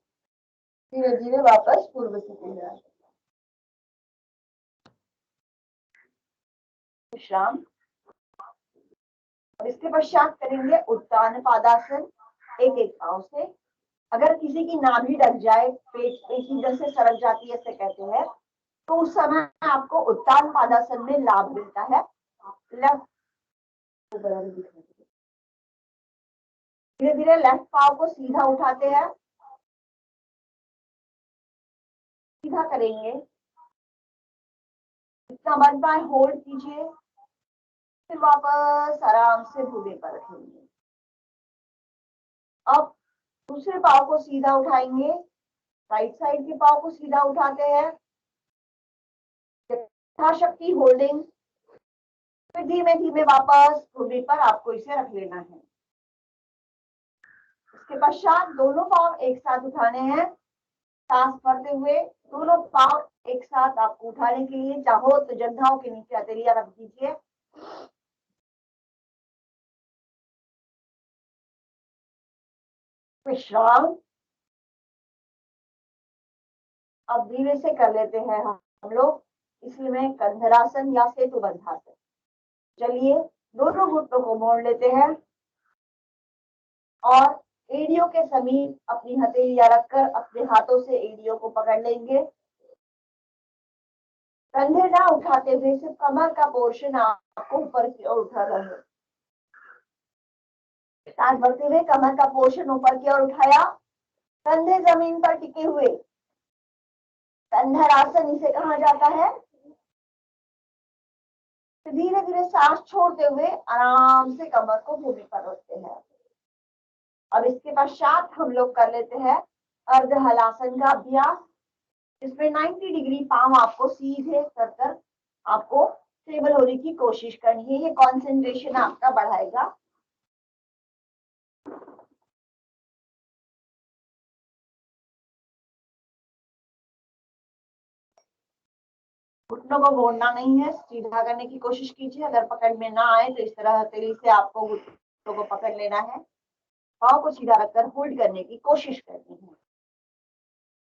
धीरे धीरे वापस पूर्व स्थिति में आए। विश्राम। और इसके पश्चात करेंगे उत्तान पादासन, एक एक पाँव से। अगर किसी की नाभि ढक जाए, पेट सीधे से सरक जाती है, ऐसे कहते हैं, तो उस समय आपको उत्तान पादासन में लाभ मिलता है। धीरे धीरे लेफ्ट पाँव को सीधा उठाते हैं, सीधा करेंगे, जितना बन पाए होल्ड कीजिए, फिर वापस आराम से भुजा पर रखेंगे। अब दूसरे पाँव को सीधा उठाएंगे, राइट साइड के पाँव को सीधा उठाते हैं, यथाशक्ति होल्डिंग, फिर धीमे धीमे वापस भुजा पर आपको इसे रख लेना है। इसके पश्चात दोनों पाँव एक साथ उठाने हैं, सांस भरते हुए। दोनों पाँव एक साथ आपको उठाने के लिए चाहो तो जंघाओं के नीचे हथेलियां रख दीजिए। विश्राम। अब धीरे से कर लेते हैं हम लोग इसमें कंधरासन या सेतु बंधासन। चलिए, दोनों घुटनों को मोड़ लेते हैं और एड़ियों के समीप अपनी हथेलियां रखकर अपने हाथों से एड़ियों को पकड़ लेंगे। कंधे ना उठाते हुए सिर्फ कमर का पोर्शन आपको ऊपर की ओर उठाना है। सांस भरते हुए कमर का पोर्शन ऊपर की ओर उठाया, कंधे जमीन पर टिके हुए, कंधरासन इसे कहा जाता है। धीरे धीरे सांस छोड़ते हुए आराम से कमर को भूमि पर रखते हैं। अब इसके पश्चात हम लोग कर लेते हैं अर्ध हलासन का अभ्यास, इसमें 90 डिग्री पांव आपको सीधे कर कर आपको स्टेबल होने की कोशिश करनी है। ये कंसंट्रेशन आपका बढ़ाएगा। घुटनों को मोड़ना नहीं है, सीधा करने की कोशिश कीजिए। अगर पकड़ में ना आए तो इस तरह हथेली से आपको घुटनों को पकड़ लेना है, पाँव को सीधा रखकर होल्ड करने की कोशिश करनी है।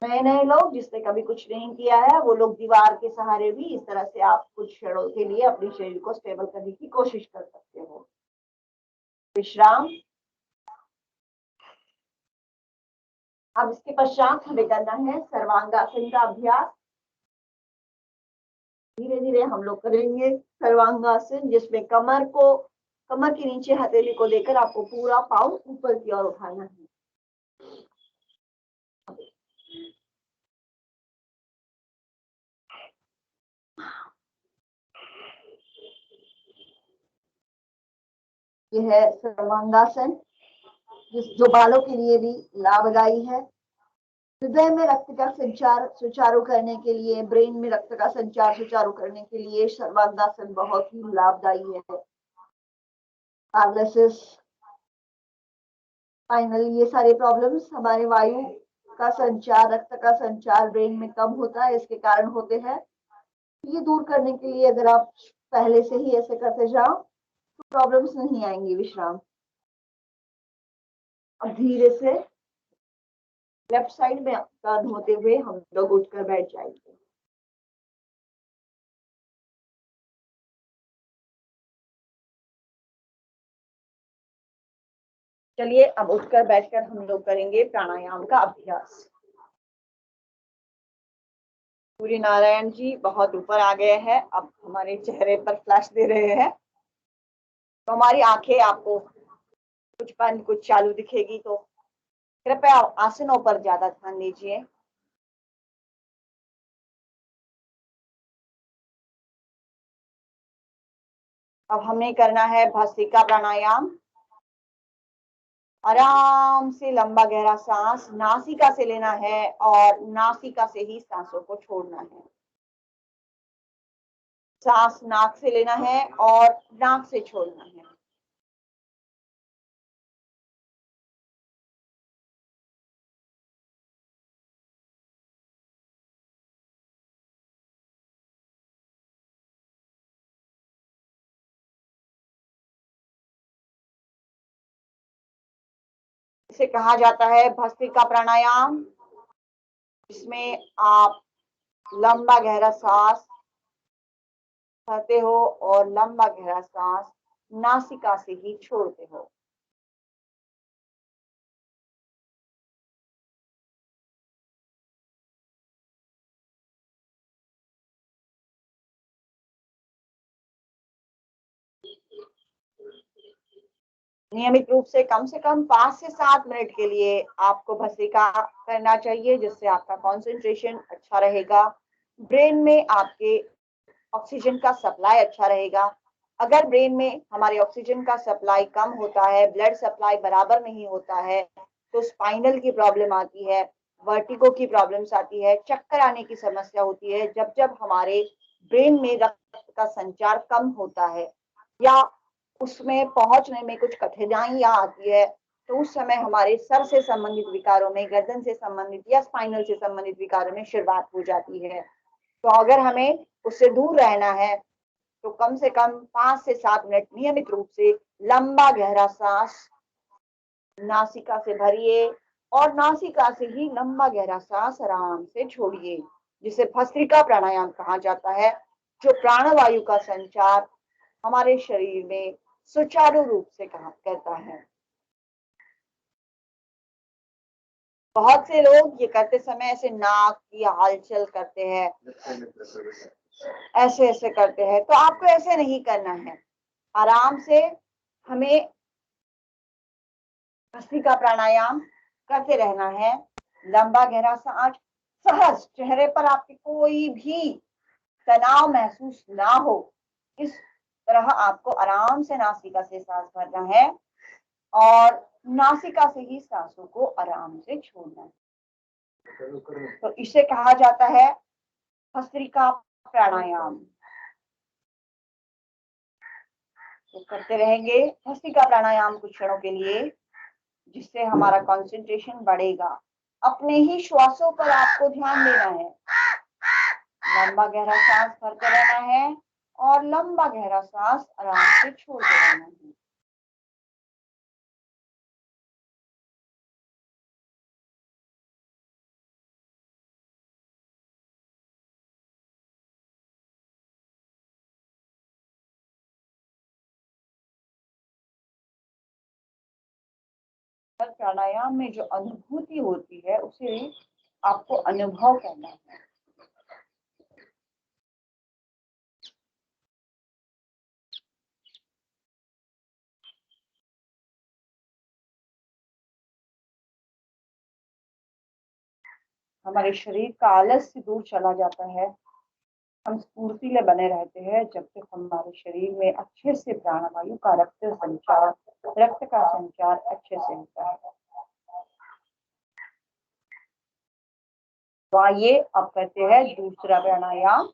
नए नए लोग जिसने कभी कुछ नहीं किया है वो लोग दीवार के सहारे भी इस तरह से आप कुछ क्षणों के लिए अपने शरीर को स्टेबल करने की कोशिश कर सकते हो। विश्राम। अब इसके पश्चात हमें करना है सर्वांगासन का अभ्यास। धीरे धीरे हम लोग करेंगे सर्वांगासन, जिसमें कमर के नीचे हथेली को लेकर आपको पूरा पाँव ऊपर की ओर उठाना है। यह है सर्वांगासन, जो बालों के लिए भी लाभदायी है। हृदय में रक्त का संचार सुचारू करने के लिए, ब्रेन में रक्त का संचार सुचारू करने के लिए सर्वांगासन बहुत ही लाभदायी है। पैरालिसिस, फाइनली ये सारे प्रॉब्लम्स हमारे वायु का संचार, रक्त का संचार ब्रेन में कम होता है, इसके कारण होते हैं। ये दूर करने के लिए अगर आप पहले से ही ऐसे करते जाओ तो प्रॉब्लम्स नहीं आएंगी। विश्राम। अब धीरे से लेफ्ट साइड में टर्न होते हुए हम लोग उठकर बैठ जाएंगे। चलिए अब उठकर बैठकर हम लोग करेंगे प्राणायाम का अभ्यास। सूर्य नारायण जी बहुत ऊपर आ गए हैं, अब हमारे चेहरे पर फ्लैश दे रहे हैं, तो हमारी आंखें आपको कुछ बंद कुछ चालू दिखेगी, तो कृपया आसनों पर ज्यादा ध्यान दीजिए। अब हमें करना है भस्त्रिका प्राणायाम। आराम से लंबा गहरा सांस नासिका से लेना है और नासिका से ही सांसों को छोड़ना है। सांस नाक से लेना है और नाक से छोड़ना है। इसे कहा जाता है भस्त्रिका प्राणायाम, जिसमें आप लंबा गहरा सांस लेते हो और लंबा गहरा सांस नासिका से ही छोड़ते हो। नियमित रूप से कम 5 से 7 मिनट के लिए आपको भस्त्रिका करना चाहिए, जिससे आपका कंसंट्रेशन अच्छा रहेगा, ब्रेन में आपके ऑक्सीजन का सप्लाई अच्छा रहेगा। अगर ब्रेन में हमारे ऑक्सीजन का सप्लाई कम होता है, ब्लड सप्लाई बराबर नहीं होता है, तो स्पाइनल की प्रॉब्लम आती है, वर्टिगो की प्रॉब्लम्स आती है, चक्कर आने की समस्या होती है। जब जब हमारे ब्रेन में रक्त का संचार कम होता है या उसमें पहुंचने में कुछ कठिनाइयां आती है, तो उस समय हमारे सर से संबंधित विकारों में, गर्दन से संबंधित या स्पाइनल से संबंधित विकारों में शुरुआत हो जाती है। तो अगर हमें उससे दूर रहना है तो कम से कम 5 से 7 मिनट नियमित रूप से लंबा गहरा सांस नासिका से भरिए और नासिका से ही लंबा गहरा सांस आराम से छोड़िए, जिसे भस्त्रिका प्राणायाम कहा जाता है, जो प्राणवायु का संचार हमारे शरीर में सुचारू रूप से करता है। बहुत से लोग ये करते समय ऐसे नाक की हलचल करते हैं, ऐसे ऐसे करते हैं। तो आपको ऐसे नहीं करना है, आराम से हमें भस्त्रिका प्राणायाम करते रहना है। लंबा गहरा सांस, सहज, चेहरे पर आपके कोई भी तनाव महसूस ना हो, इस तरह आपको आराम से नासिका से सांस भरना है और नासिका से ही सांसों को आराम से छोड़ना है। तो इसे कहा जाता है भस्त्रिका प्राणायाम। तो करते रहेंगे भस्त्रिका प्राणायाम कुछ क्षणों के लिए, जिससे हमारा कंसंट्रेशन बढ़ेगा। अपने ही श्वासों पर आपको ध्यान देना है। लंबा गहरा सांस भरते रहना है और लंबा गहरा सांस आराम से छोड़ते रहना है। प्राणायाम में जो अनुभूति होती है उसे आपको अनुभव करना है। हमारे शरीर का आलस्य दूर चला जाता है, हम स्फूर्तिले बने रहते हैं जब तक हमारे शरीर में अच्छे से प्राणवायु का रक्त का संचार अच्छे से होता है। तो आइए अब करते हैं दूसरा प्राणायाम,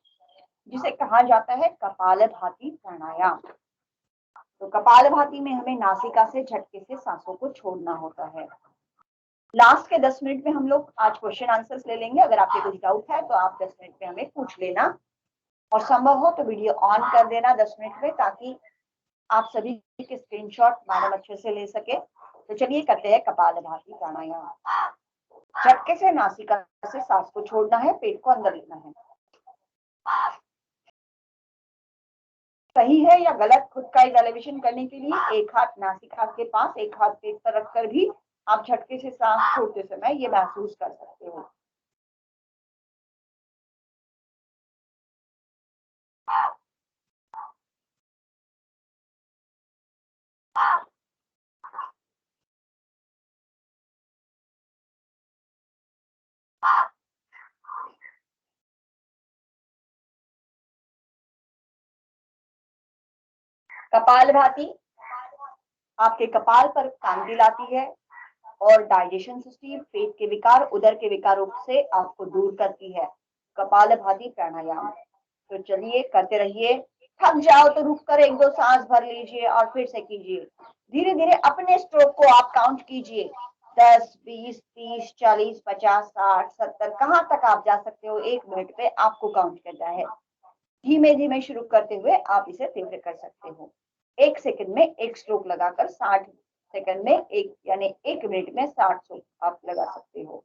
जिसे कहा जाता है कपालभाति प्राणायाम। तो कपालभाति में हमें नासिका से झटके से सांसों को छोड़ना होता है। लास्ट के 10 मिनट में हम लोग आज क्वेश्चन आंसर्स ले लेंगे। अगर आपके कुछ डाउट है तो आप 10 मिनट में हमें पूछ लेना, और संभव हो तो वीडियो ऑन कर देना 10 मिनट में, ताकि आप सभी के स्क्रीनशॉट मैडम अच्छे से ले सके। तो चलिए करते हैं कपालभाति प्राणायाम। झटके से नासिका से सांस को छोड़ना है, पेट को अंदर लेना है। सही है या गलत खुद का इवैल्यूएशन करने के लिए एक हाथ नासिका के पास, एक हाथ पेट पर रखकर भी आप झटके से सांस छोड़ते समय ये महसूस कर सकते हो। कपालभाति आपके कपाल पर कांति लाती है और डाइजेशन सिस्टम, पेट के विकार, उदर के विकारों से आपको दूर करती है कपालभाति प्राणायाम। तो चलिए करते रहिए। थक जाओ तो रुक कर 1-2 सांस भर लीजिए और फिर से कीजिए। धीरे धीरे अपने स्ट्रोक को आप काउंट कीजिए, 10, 20, 30, 40, 50, 60, 70, कहां तक आप जा सकते हो। 1 मिनट पे आपको काउंट करना है। धीमे धीमे शुरू करते हुए आप इसे तीव्र कर सकते हो। 1 सेकंड में 1 स्ट्रोक लगाकर 60 सेकंड में एक, यानी 1 मिनट में 60 स्ट्रोक आप लगा सकते हो।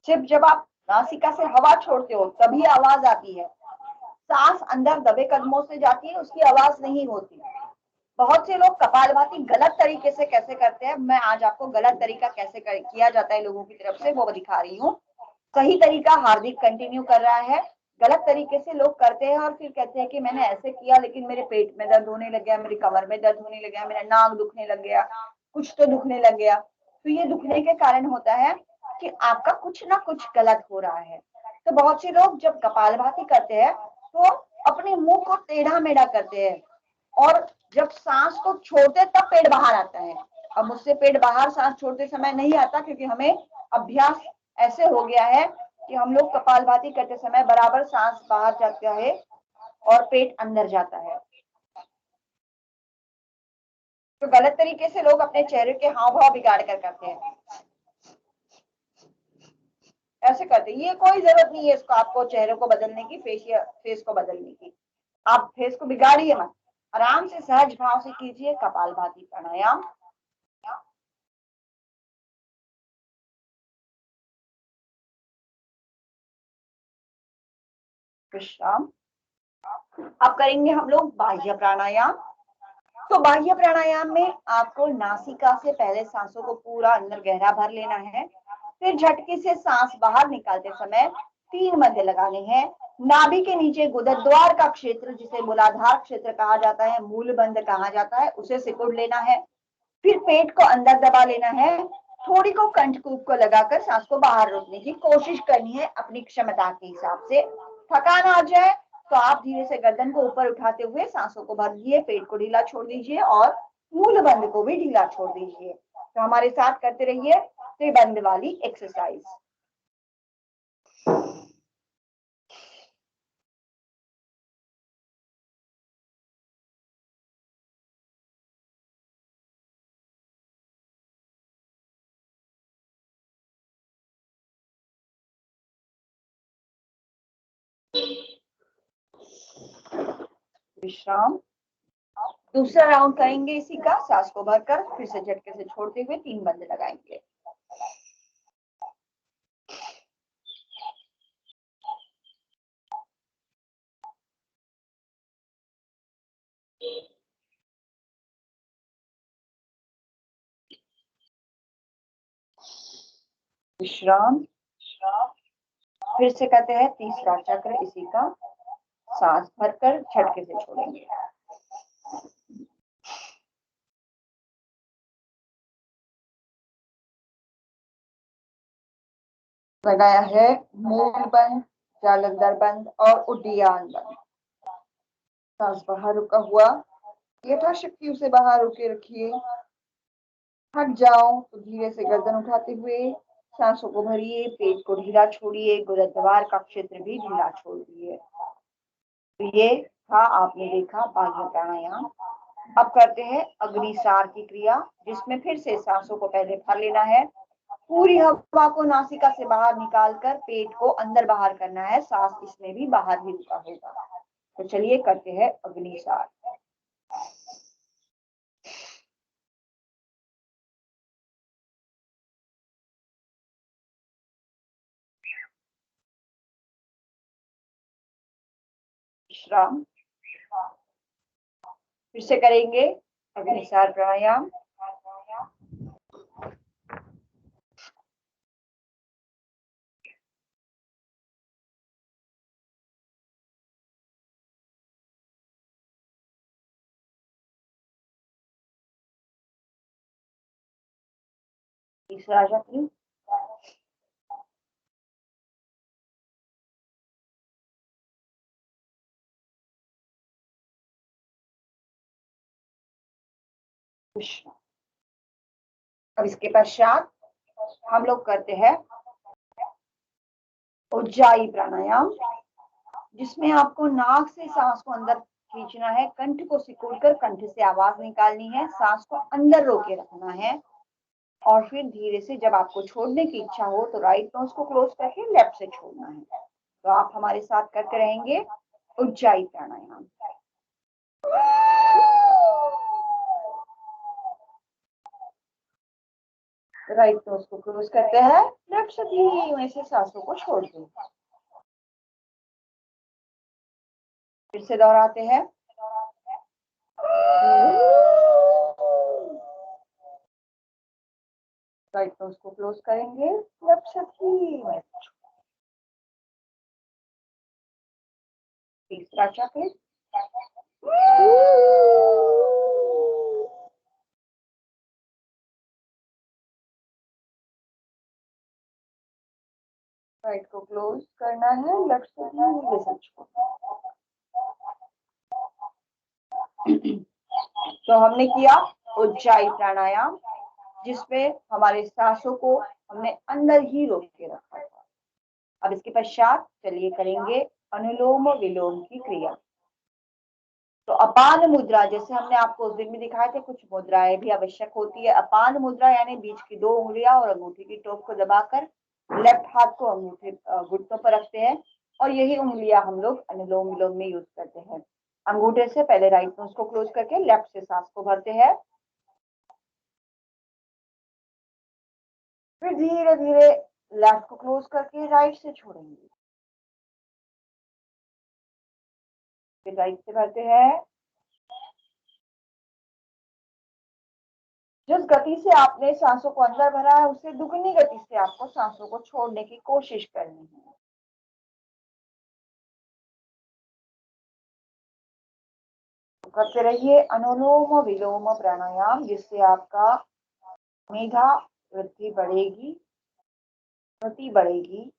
सिर्फ जब आप नासिका से हवा छोड़ते हो तभी आवाज आती है। सांस अंदर दबे कदमों से जाती है, उसकी आवाज नहीं होती। बहुत से लोग कपालभाति गलत तरीके से कैसे करते हैं, मैं आज आपको गलत तरीका कैसे किया जाता है लोगों की तरफ से वो दिखा रही हूँ। सही तरीका हार्दिक कंटिन्यू कर रहा है। गलत तरीके से लोग करते हैं और फिर कहते हैं कि मैंने ऐसे किया लेकिन मेरे पेट में दर्द होने लग गया, मेरी कमर में दर्द होने लग गया, मेरा नाक दुखने लग गया, कुछ तो दुखने लग गया। तो ये दुखने के कारण होता है कि आपका कुछ ना कुछ गलत हो रहा है। तो बहुत से लोग जब कपालभाति करते हैं तो अपने मुंह को टेढ़ा मेढ़ा करते हैं, और जब सांस को छोड़ते तब पेट बाहर आता है। अब मुझसे पेट बाहर सांस छोड़ते समय नहीं आता, क्योंकि हमें अभ्यास ऐसे हो गया है कि हम लोग कपालभाति करते समय बराबर सांस बाहर जाता है और पेट अंदर जाता है। तो गलत तरीके से लोग अपने चेहरे के हाव भाव बिगाड़ कर करते हैं, ऐसे करते हैं। ये कोई जरूरत नहीं है इसको आपको चेहरे को बदलने की, फेस को बदलने की। आप फेस को बिगाड़िए मत, आराम से सहज भाव से कीजिए कपालभाति प्राणायाम। विश्राम। अब करेंगे हम लोग बाह्य प्राणायाम। तो बाह्य प्राणायाम में आपको नासिका से पहले सांसों को पूरा अंदर गहरा भर लेना है, फिर झटके से सांस बाहर निकालते समय 3 मध्य लगाने हैं। नाभि के नीचे गुदद्वार का क्षेत्र, जिसे मूलाधार क्षेत्र कहा जाता है, मूल बंध कहा जाता है, उसे सिकुड़ लेना है। फिर पेट को अंदर दबा लेना है। थोड़ी को कंठकूप को लगाकर सांस को बाहर रोकने की कोशिश करनी है अपनी क्षमता के हिसाब से। थकान आ जाए तो आप धीरे से गर्दन को ऊपर उठाते हुए सांसों को भर दिए, पेट को ढीला छोड़ दीजिए और मूल बंध को भी ढीला छोड़ दीजिए। तो हमारे साथ करते रहिए त्रिबंध वाली एक्सरसाइज। विश्राम। दूसरा राउंड करेंगे इसी का, सांस को भरकर फिर से झटके से छोड़ते हुए 3 बंद लगाएंगे। विश्राम। फिर से करते हैं तीसरा चक्र इसी का, सांस भरकर झटके से छोड़ेंगे। लगाया है मूल बंद, जालंधर बंद और उड्डीयान बंद। सांस बाहर रुका हुआ, यथाशक्ति उसे बाहर रोके रखिए। हट जाओ तो धीरे से गर्दन उठाते हुए सांसों को भरिए, पेट को ढीला छोड़िए, गुदद्वार का क्षेत्र भी ढीला छोड़ दिए। तो ये था, आपने देखा बाह्य प्राणायाम। अब करते हैं अग्निसार की क्रिया, जिसमें फिर से सांसों को पहले भर लेना है। पूरी हवा को नासिका से बाहर निकालकर पेट को अंदर बाहर करना है, सांस इसमें भी बाहर ही रुका होगा। तो चलिए करते हैं अग्निसार। विश्राम। फिर से करेंगे अग्निसार प्राणायाम। तीसरा चक्र। अब इसके पश्चात हम लोग करते हैं उज्जाई प्राणायाम, जिसमें आपको नाक से सांस को अंदर खींचना है, कंठ को सिकुड़कर कंठ से आवाज निकालनी है, सांस को अंदर रोके रखना है और फिर धीरे से जब आपको छोड़ने की इच्छा हो तो राइट नोज को क्लोज करके लेफ्ट से छोड़ना है। तो आप हमारे साथ करते रहेंगे उज्जाई प्राणायाम। राइट नोज को क्लोज करते हैं, लेफ्ट से धीमे से सांसों को छोड़ दें। फिर से दोहराते हैं। राइट नोज को क्लोज करेंगे, लेफ्ट से धीमे। तीसरा चक्र। राइट को क्लोज करना है, लेफ्ट से धीमे से छोड़ना। तो हमने किया उज्जाई प्राणायाम, जिसमें हमारे सांसों को हमने अंदर ही रोक के रखा था। अब इसके पश्चात चलिए करेंगे अनुलोम विलोम की क्रिया। तो अपान मुद्रा, जैसे हमने आपको उस दिन में दिखाए थे, कुछ मुद्राएं भी आवश्यक होती है। अपान मुद्रा यानी बीच की 2 उंगलियां और अंगूठी की टोक को दबाकर लेफ्ट हाथ को अंगूठे घुटनों पर रखते हैं और यही उंगलियां हम लोग अनुलोम विलोम में यूज करते हैं। अंगूठे से पहले राइट नोज को क्लोज करके लेफ्ट से सांस को भरते हैं, फिर धीरे धीरे लेफ्ट को क्लोज करके राइट से छोड़ेंगे, फिर राइट से भरते हैं। जिस गति से आपने सांसों को अंदर भरा है उससे दुगनी गति से आपको सांसों को छोड़ने की कोशिश करनी है। तो करते रहिए अनुलोम विलोम प्राणायाम, जिससे आपका मेधा वृद्धि बढ़ेगी, गति बढ़ेगी।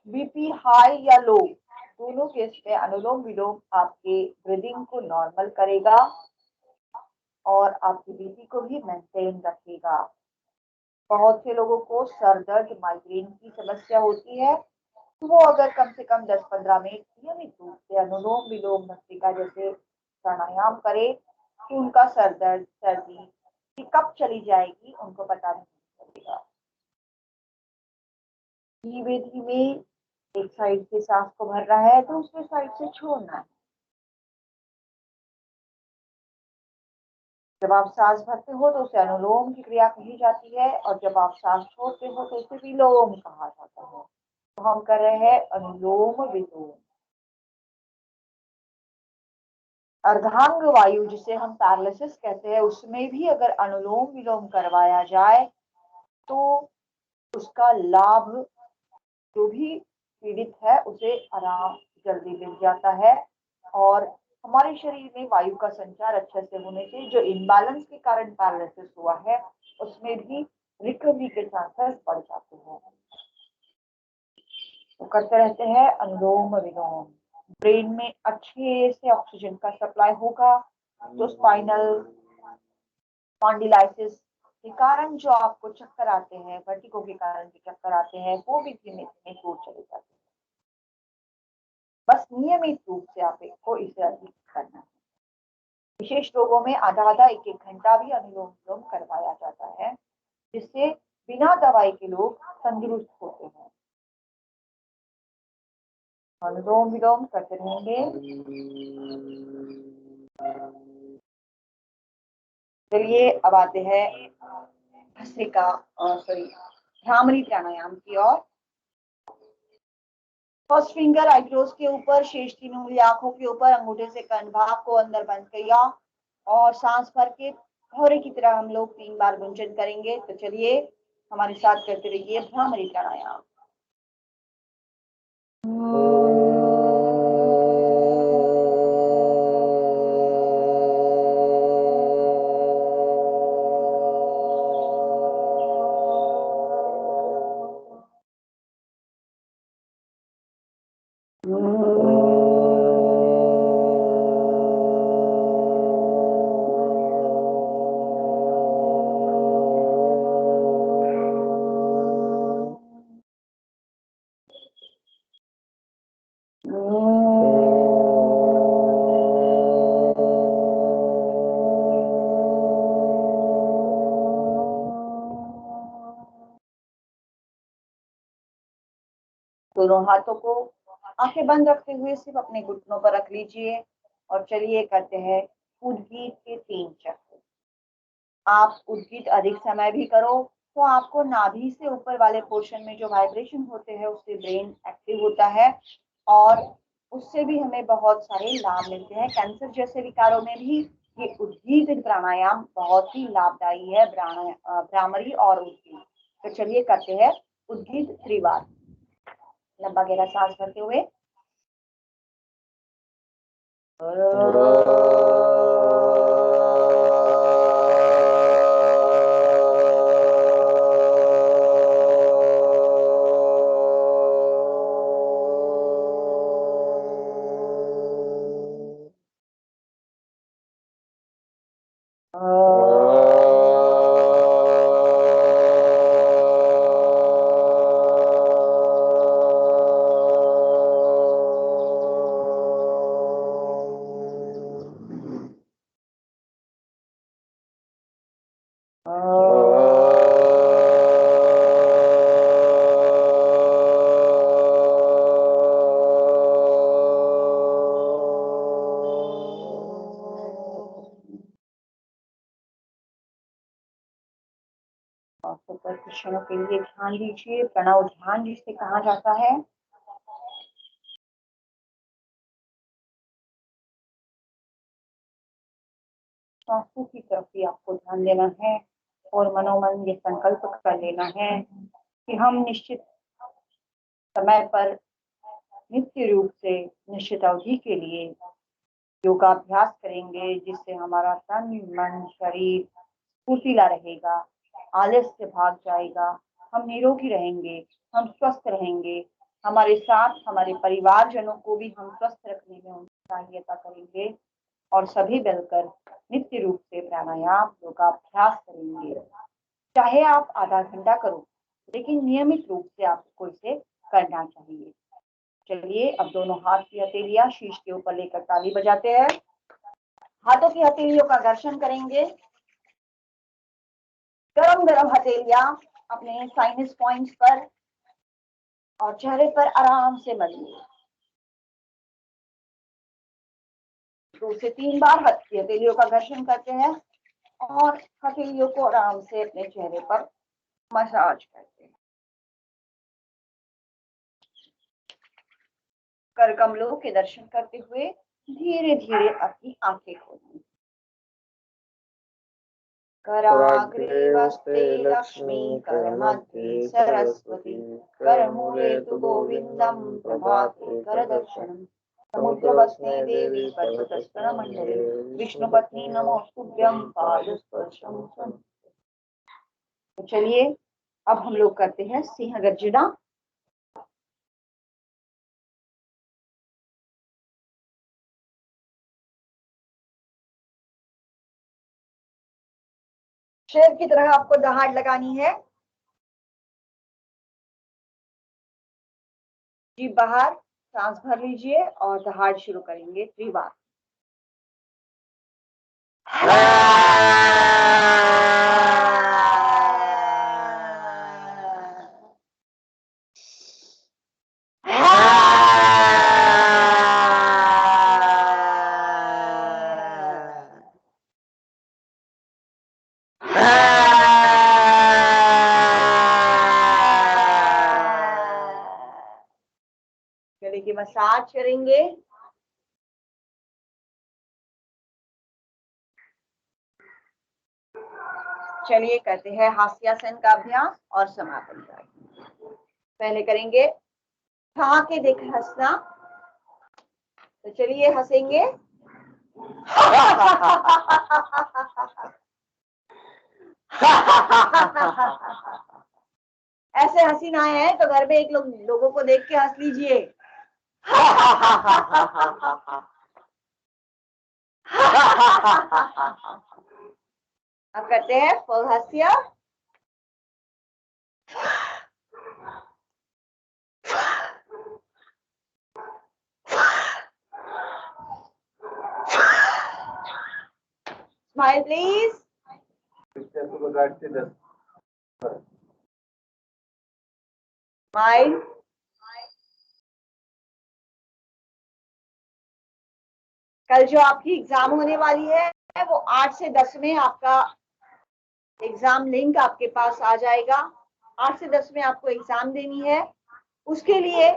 बीपी हाई या लो दोनों केस में अनुलोम विलोम आपके ब्रीदिंग को नॉर्मल करेगा और आपकी बीपी को भी मेंटेन रखेगा। बहुत से लोगों को सर दर्द, माइग्रेन की समस्या होती है, तो वो अगर कम से कम 10-15 मिनट नियमित रूप से अनुलोम विलोम भस्त्रिका जैसे प्राणायाम करे तो उनका सर दर्द, सर्दी कि कब चली जाएगी उनको पता नहीं चलेगा। धीमे धीमे एक साइड से सांस को भर रहा है तो दूसरे साइड से छोड़ना है। जब आप सांस भरते हो तो उसे अनुलोम की क्रिया कही जाती है और जब आप सांस छोड़ते हो तो उसे विलोम कहा जाता है। तो हम कर रहे हैं अनुलोम विलोम। अर्धांग वायु जिसे हम पैरालिसिस कहते हैं, उसमें भी अगर अनुलोम विलोम करवाया जाए तो उसका लाभ जो भी पीड़ित है उसे आराम जल्दी मिल जाता है और हमारे शरीर में वायु का संचार अच्छे से होने से जो इम्बैलेंस के कारण पैरालिसिस हुआ है उसमें भी रिकवरी के चांसेस बढ़ जाते हैं। तो करते रहते हैं अनुलोम विलोम। ब्रेन में अच्छे से ऑक्सीजन का सप्लाई होगा तो स्पाइनल स्पॉन्डिलाइसिस के कारण जो आपको चक्कर आते हैं, वर्टिगो के कारण जो चक्कर आते हैं, वो भी धीमे धीमे दूर चले जाते हैं। बस नियमित रूप से आपको इसे अधिक करना है। विशेष रोगों में आधा आधा 1-1 घंटा भी अनुलोम विलोम करवाया जाता है, जिससे बिना दवाई के लोग तंदुरुस्त होते हैं। अनुलोम विलोम करते रहेंगे। चलिए अब आते हैं भस्त्रिका भ्रामरी प्राणायाम की ओर। फर्स्ट फिंगर आईब्रोज के ऊपर, शेष 3 उंगली आंखों के ऊपर, अंगूठे से कर्ण भाग को अंदर बंद किया और सांस भर के भौरे की तरह हम लोग 3 बार गुंजन करेंगे। तो चलिए हमारे साथ करते रहिए भ्रामरी प्राणायाम। दोनों हाथों को आंखें बंद रखते हुए सिर्फ अपने घुटनों पर रख लीजिए और चलिए करते हैं उद्गीत के 3 चक्र। आप उद्गीत अधिक समय भी करो तो आपको नाभि से ऊपर वाले पोर्शन में जो वाइब्रेशन होते हैं उससे ब्रेन एक्टिव होता है और उससे भी हमें बहुत सारे लाभ मिलते हैं। कैंसर जैसे विकारों में भी ये उद्गीत प्राणायाम बहुत ही लाभदायी है, भ्रामरी और उद्गीत। तो चलिए करते हैं उद्गीत 3 बार। लंबा गहरा सांस भरते हुए पर कुछ क्षणों के लिए ध्यान दीजिए। प्रणव ध्यान जिसे कहा जाता है। सांसों की तरफ भी आपको ध्यान देना है और मनोमन ये संकल्प कर लेना है कि हम निश्चित समय पर नित्य रूप से निश्चित अवधि के लिए योगाभ्यास करेंगे, जिससे हमारा तन मन शरीर फुर्तीला रहेगा, आलस्य भाग जाएगा, हम निरोगी रहेंगे, हम स्वस्थ रहेंगे, हमारे साथ हमारे परिवारजनों को भी हम स्वस्थ रखने में उनकी सहायता करेंगे और सभी मिलकर नित्य रूप से प्राणायाम योगाभ्यास करेंगे। चाहे आप आधा घंटा करो, लेकिन नियमित रूप से आपको इसे करना चाहिए। चलिए अब दोनों हाथ की हथेलियां शीश के ऊपर लेकर ताली बजाते हैं। हाथों की हथेलियों का घर्षण करेंगे। गरम गरम हथेलियां अपने साइनस पॉइंट्स पर और चेहरे पर आराम से मलिए। 2 से 3 बार हथेलियों का घर्षण करते हैं और हथेलियों को आराम से अपने चेहरे पर मसाज करते हैं। कर कमलों के दर्शन करते हुए धीरे धीरे अपनी आंखें खोलें। कराग्रे वस्ते लक्ष्मी करमध्ये सरस्वती करमूले तु गोविंदम प्रभाते करदर्शनम समुद्रवसने देवी पद्मस्तन मंडले विष्णुपत्नी नमोस्तुभ्यं पादस्पर्शम। तो चलिए अब हम लोग करते हैं सिंह गर्जना। शेर की तरह आपको दहाड़ लगानी है। जीभ बाहर, सांस भर लीजिए और दहाड़ शुरू करेंगे 3 बार। गले की मसाज करेंगे। चलिए करते हैं हास्यासन का अभ्यास और समापन करेंगे। पहले करेंगे ठा के देख हंसना। तो चलिए हंसेंगे। ऐसे हंसी ना आए तो घर में एक लोगों को देख के हंस लीजिए। अब करते हैं फुल हास्य। Smile please. स्माइल। कल जो आपकी एग्जाम होने वाली है वो 8 से 10 में आपका एग्जाम लिंक आपके पास आ जाएगा। 8 से 10 में आपको एग्जाम देनी है। उसके लिए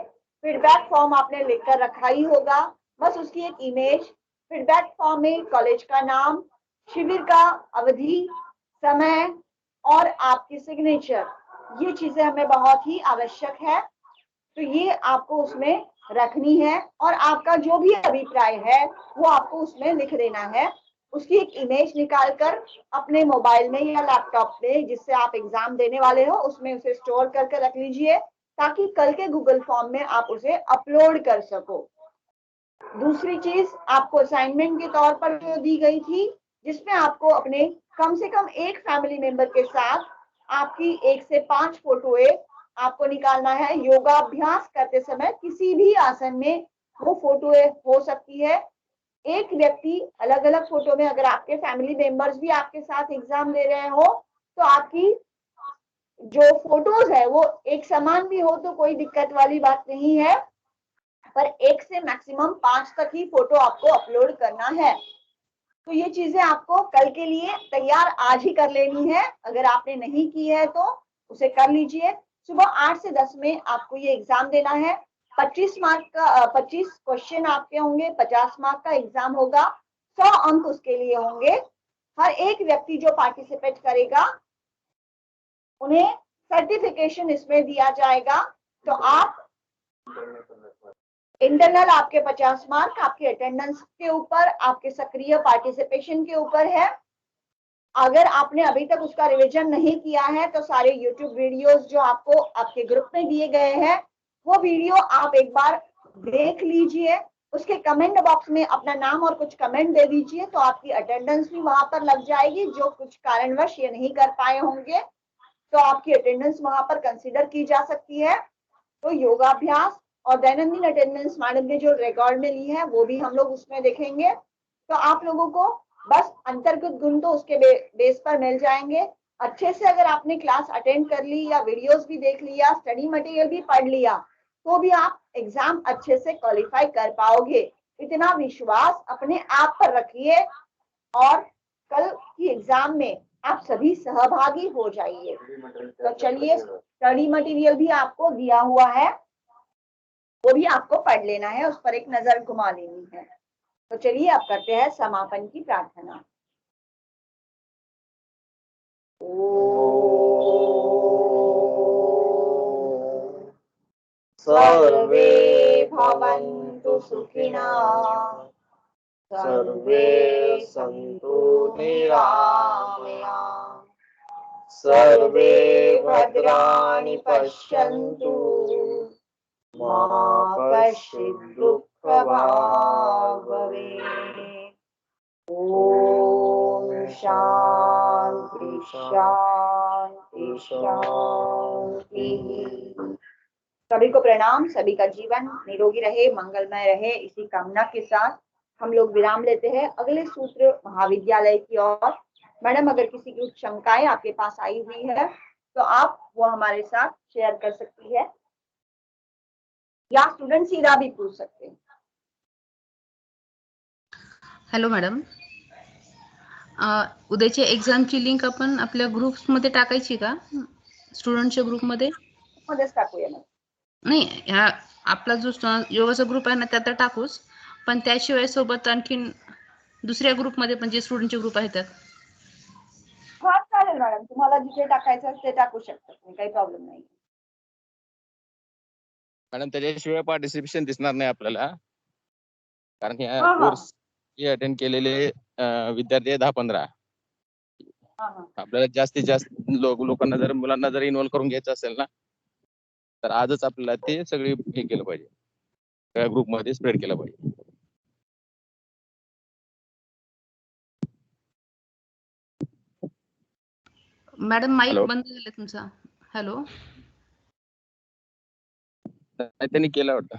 फीडबैक फॉर्म आपने लिखकर रखा ही होगा। बस उसकी एक इमेज, फीडबैक फॉर्म में कॉलेज का नाम, शिविर का अवधि, समय और आपकी सिग्नेचर, ये चीजें हमें बहुत ही आवश्यक है। तो ये आपको उसमें रखनी है और आपका जो भी अभिप्राय है वो आपको उसमें लिख देना है। उसकी एक इमेज निकालकर अपने मोबाइल में या लैपटॉप में जिससे आप एग्जाम देने वाले हो उसमें उसे स्टोर करके रख लीजिए, ताकि कल के गूगल फॉर्म में आप उसे अपलोड कर सको। दूसरी चीज आपको असाइनमेंट के तौर पर जो दी गई थी, जिसमें आपको अपने कम से कम एक फैमिली मेंबर के साथ आपकी 1 से 5 फोटोएं आपको निकालना है। योगाभ्यास करते समय किसी भी आसन में वो फोटोएं हो सकती है। एक व्यक्ति अलग अलग फोटो में, अगर आपके फैमिली मेंबर्स भी आपके साथ एग्जाम दे रहे हो तो आपकी जो फोटोज है वो एक समान भी हो तो कोई दिक्कत वाली बात नहीं है, पर 1 से मैक्सिमम 5 तक ही फोटो आपको अपलोड करना है। तो ये चीजें आपको कल के लिए तैयार आज ही कर लेनी है। अगर आपने नहीं की है तो उसे कर लीजिए। सुबह 8 से 10 में आपको ये एग्जाम देना है। 25 मार्क का 25 क्वेश्चन आपके होंगे, 50 मार्क का एग्जाम होगा, 100 अंक उसके लिए होंगे। हर एक व्यक्ति जो पार्टिसिपेट करेगा उन्हें सर्टिफिकेशन इसमें दिया जाएगा। तो आप इंटरनल आपके 50 मार्क आपके अटेंडेंस के ऊपर, आपके सक्रिय पार्टिसिपेशन के ऊपर है। अगर आपने अभी तक उसका रिवीजन नहीं किया है तो सारे यूट्यूब वीडियोस जो आपको आपके ग्रुप में दिए गए हैं वो वीडियो आप एक बार देख लीजिए। उसके कमेंट बॉक्स में अपना नाम और कुछ कमेंट दे दीजिए तो आपकी अटेंडेंस भी वहां पर लग जाएगी। जो कुछ कारणवश ये नहीं कर पाए होंगे तो आपकी अटेंडेंस वहां पर कंसीडर की जा सकती है। तो योगाभ्यास और दैनंदिन अटेंडेंस मैडम ने जो रिकॉर्ड में ली है वो भी हम लोग उसमें देखेंगे। तो आप लोगों को बस अंतर्गत गुण तो उसके बेस पर मिल जाएंगे। अच्छे से अगर आपने क्लास अटेंड कर ली या वीडियोस भी देख लिया, स्टडी मटेरियल भी पढ़ लिया, तो भी आप एग्जाम अच्छे से क्वालिफाई कर पाओगे। इतना विश्वास अपने आप पर रखिए और कल की एग्जाम में आप सभी सहभागी हो जाइए। तो चलिए, स्टडी मटेरियल भी आपको दिया हुआ है, वो भी आपको पढ़ लेना है, उस पर एक नजर घुमा लेनी है। तो चलिए अब करते हैं समापन की प्रार्थना। सर्वे भवन्तु सुखिनः, सर्वे सन्तु निरामयाः, सर्वे भद्राणि पश्यन्तु, मा कश्चित् दुःखभाग् भवेत्। ओम शांति शांति शांति। सभी को प्रणाम। सभी का जीवन निरोगी रहे, मंगलमय रहे, इसी कामना के साथ हम लोग विराम लेते हैं अगले सूत्र महाविद्यालय की ओर। मैडम, अगर किसी की शंकाएं आपके पास आई हुई है तो आप वो हमारे साथ शेयर कर सकती है या स्टूडेंट सीधा भी पूछ सकते हैं। हॅलो मॅडम, उद्याच्या एक्झामची लिंक आपण आपल्या ग्रुप्समध्ये टाकायची का? स्टुडंटच्या ग्रुपमध्ये मध्येच टाकूया मग. नाही, ह्या आपला जो योगाचा ग्रुप आहे ना त्यात तर टाकूच, पण त्याशिवाय सोबत आणखीन दुसऱ्या ग्रुपमध्ये पण जे स्टुडंटचे ग्रुप आहेत त्यात. हा चालेल मॅडम, तुम्हाला जिथे टाकायचं ते टाकू शकता, काही प्रॉब्लेम नाही. मॅडम, त्याच्याशिवाय पार्टिसिपेशन दिसणार नाही आपल्याला, कारण की हा, हा. कोर्स अटेंड केलेले विद्यार्थी आहे 10-15. हा, हा. आपल्याला जास्तीत जास्त लोकांना जर मुलांना जर इन्व्हॉल्व करून घ्यायचं असेल ना, तर आजच आपल्याला ते सगळे हे केलं पाहिजे, सगळ्या ग्रुपमध्ये स्प्रेड केलं पाहिजे. Madam, mike hello. बंद झालं तुमचा. हॅलो. त्यांनी केलं वाटतं.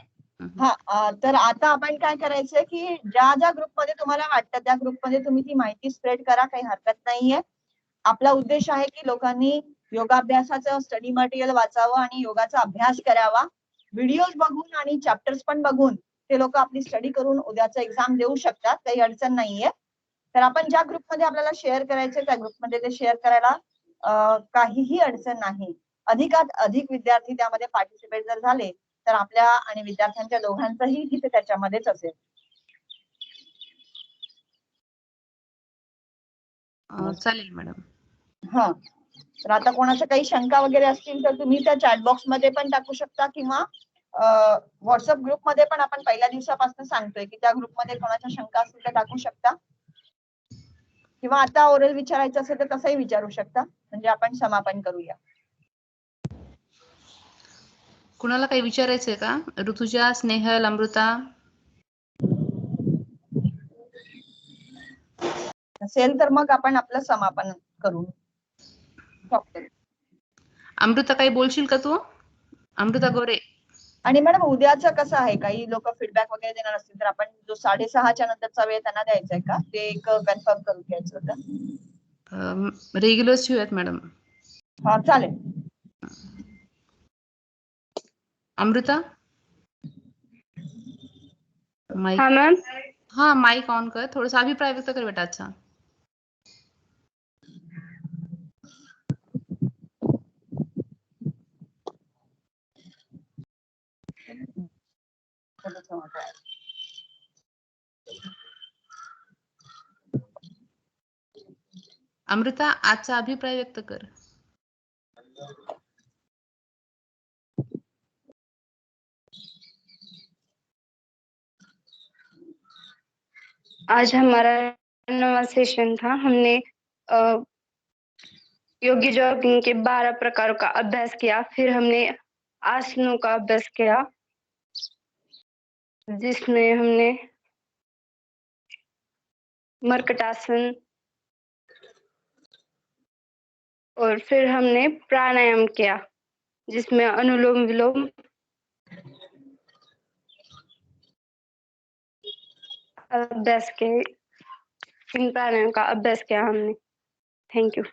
हा, तर आता आपण काय करायचंय की ज्या ज्या ग्रुपमध्ये तुम्हाला वाटतं त्या ग्रुपमध्ये तुम्ही ती माहिती स्प्रेड करा, काही हरकत नाहीये. आपला उद्देश आहे की लोकांनी योगाभ्यासाचं स्टडी मटेरियल वाचावं आणि योगाचा अभ्यास करावा. व्हिडिओज बघून आणि चॅप्टर्स पण बघून ते लोक आपली स्टडी करून उद्याचा एक्झाम देऊ शकतात, काही अडचण नाहीये. तर आपण ज्या ग्रुपमध्ये आपल्याला शेअर करायचे त्या ग्रुपमध्ये ते शेअर करायला काहीही अडचण नाही. अधिकात अधिक विद्यार्थी त्यामध्ये पार्टिसिपेट जर झाले तर आपल्या आणि विद्यार्थ्यांच्या दोघांचंही हित त्याच्यामध्येच असेल. चालेल मॅडम. हा, तर आता कोणाच्या काही शंका वगैरे असतील तर तुम्ही त्या चॅट बॉक्स मध्ये पण टाकू शकता किंवा व्हॉट्सअप ग्रुप मध्ये पण आपण पहिल्या दिवसापासून सांगतोय की त्या ग्रुपमध्ये कोणाच्या शंका असतील तर टाकू शकता किंवा आता ओरल विचारायचं असेल तर तसंही विचारू शकता. म्हणजे आपण समापन करूया. कुणाला काही विचारायचंय का? ऋतुजा, स्नेहल, अमृता असेल तर मग आपण आपलं समापन करू. अमृता, काही बोलशील का तू? अमृता गोरे. आणि मॅडम, उद्याचं कसं आहे, काही लोक फीडबॅक वगैरे देणार असतील तर आपण जो 6:30च्या नंतरचा वेळ त्यांना द्यायचा आहे का, ते एक कन्फर्म करून घ्यायचं होतं. Regulars ठेवूयात madam. हा चालेल. अमृता, माईक. हाँ मैम. हा, माईक ऑन कर, थोडासा अभिप्राय व्यक्त कर बेटा आजचा. माझं मत आहे. अमृता, आजचा अभिप्राय व्यक्त कर. आज हमारा नवा सेशन था. हमने योगी जॉगिंग के 12 प्रकारों का अभ्यास किया. फिर हमने आसनों का अभ्यास किया, जिसमें हमने मर्कटासन और फिर हमने प्राणायाम किया, जिसमें अनुलोम विलोम अभ्यास के. इन प्राणायाम का अभ्यास किया हमने. Thank you.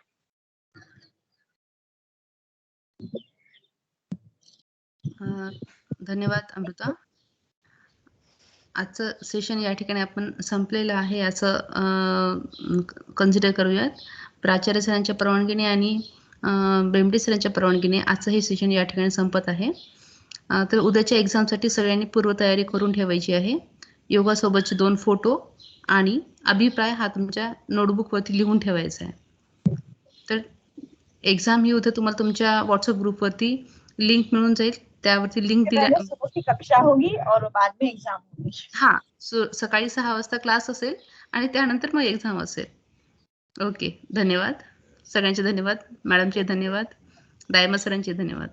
धन्यवाद अमृता. आजचं सेशन या ठिकाणी आपण संपलेलं आहे असं कन्सिडर करूयात. प्राचार्य सरांच्या परवानगीने आणि बेंबडे सरांच्या परवानगीने आजचं हे सेशन या ठिकाणी संपत आहे. तर उद्याच्या एक्झामसाठी सगळ्यांनी पूर्वतयारी करून ठेवायची आहे. योगासोबतचे 2 फोटो आणि अभिप्राय हा तुमच्या नोटबुकवरती लिहून ठेवायचा आहे. तर एक्झाम ही उद्या तुम्हाला तुमच्या व्हॉट्सअप ग्रुपवरती लिंक मिळून जाईल. त्यावरती लिंक दिल्या सुबह की कक्षा होगी और बाद में एग्जाम होगी. हा, सकाळी 6 वाजता क्लास असेल आणि त्यानंतर मग एक्झाम असेल. ओके, धन्यवाद. सगळ्यांचे धन्यवाद. मॅडमचे धन्यवाद. दायमा सरांचे धन्यवाद.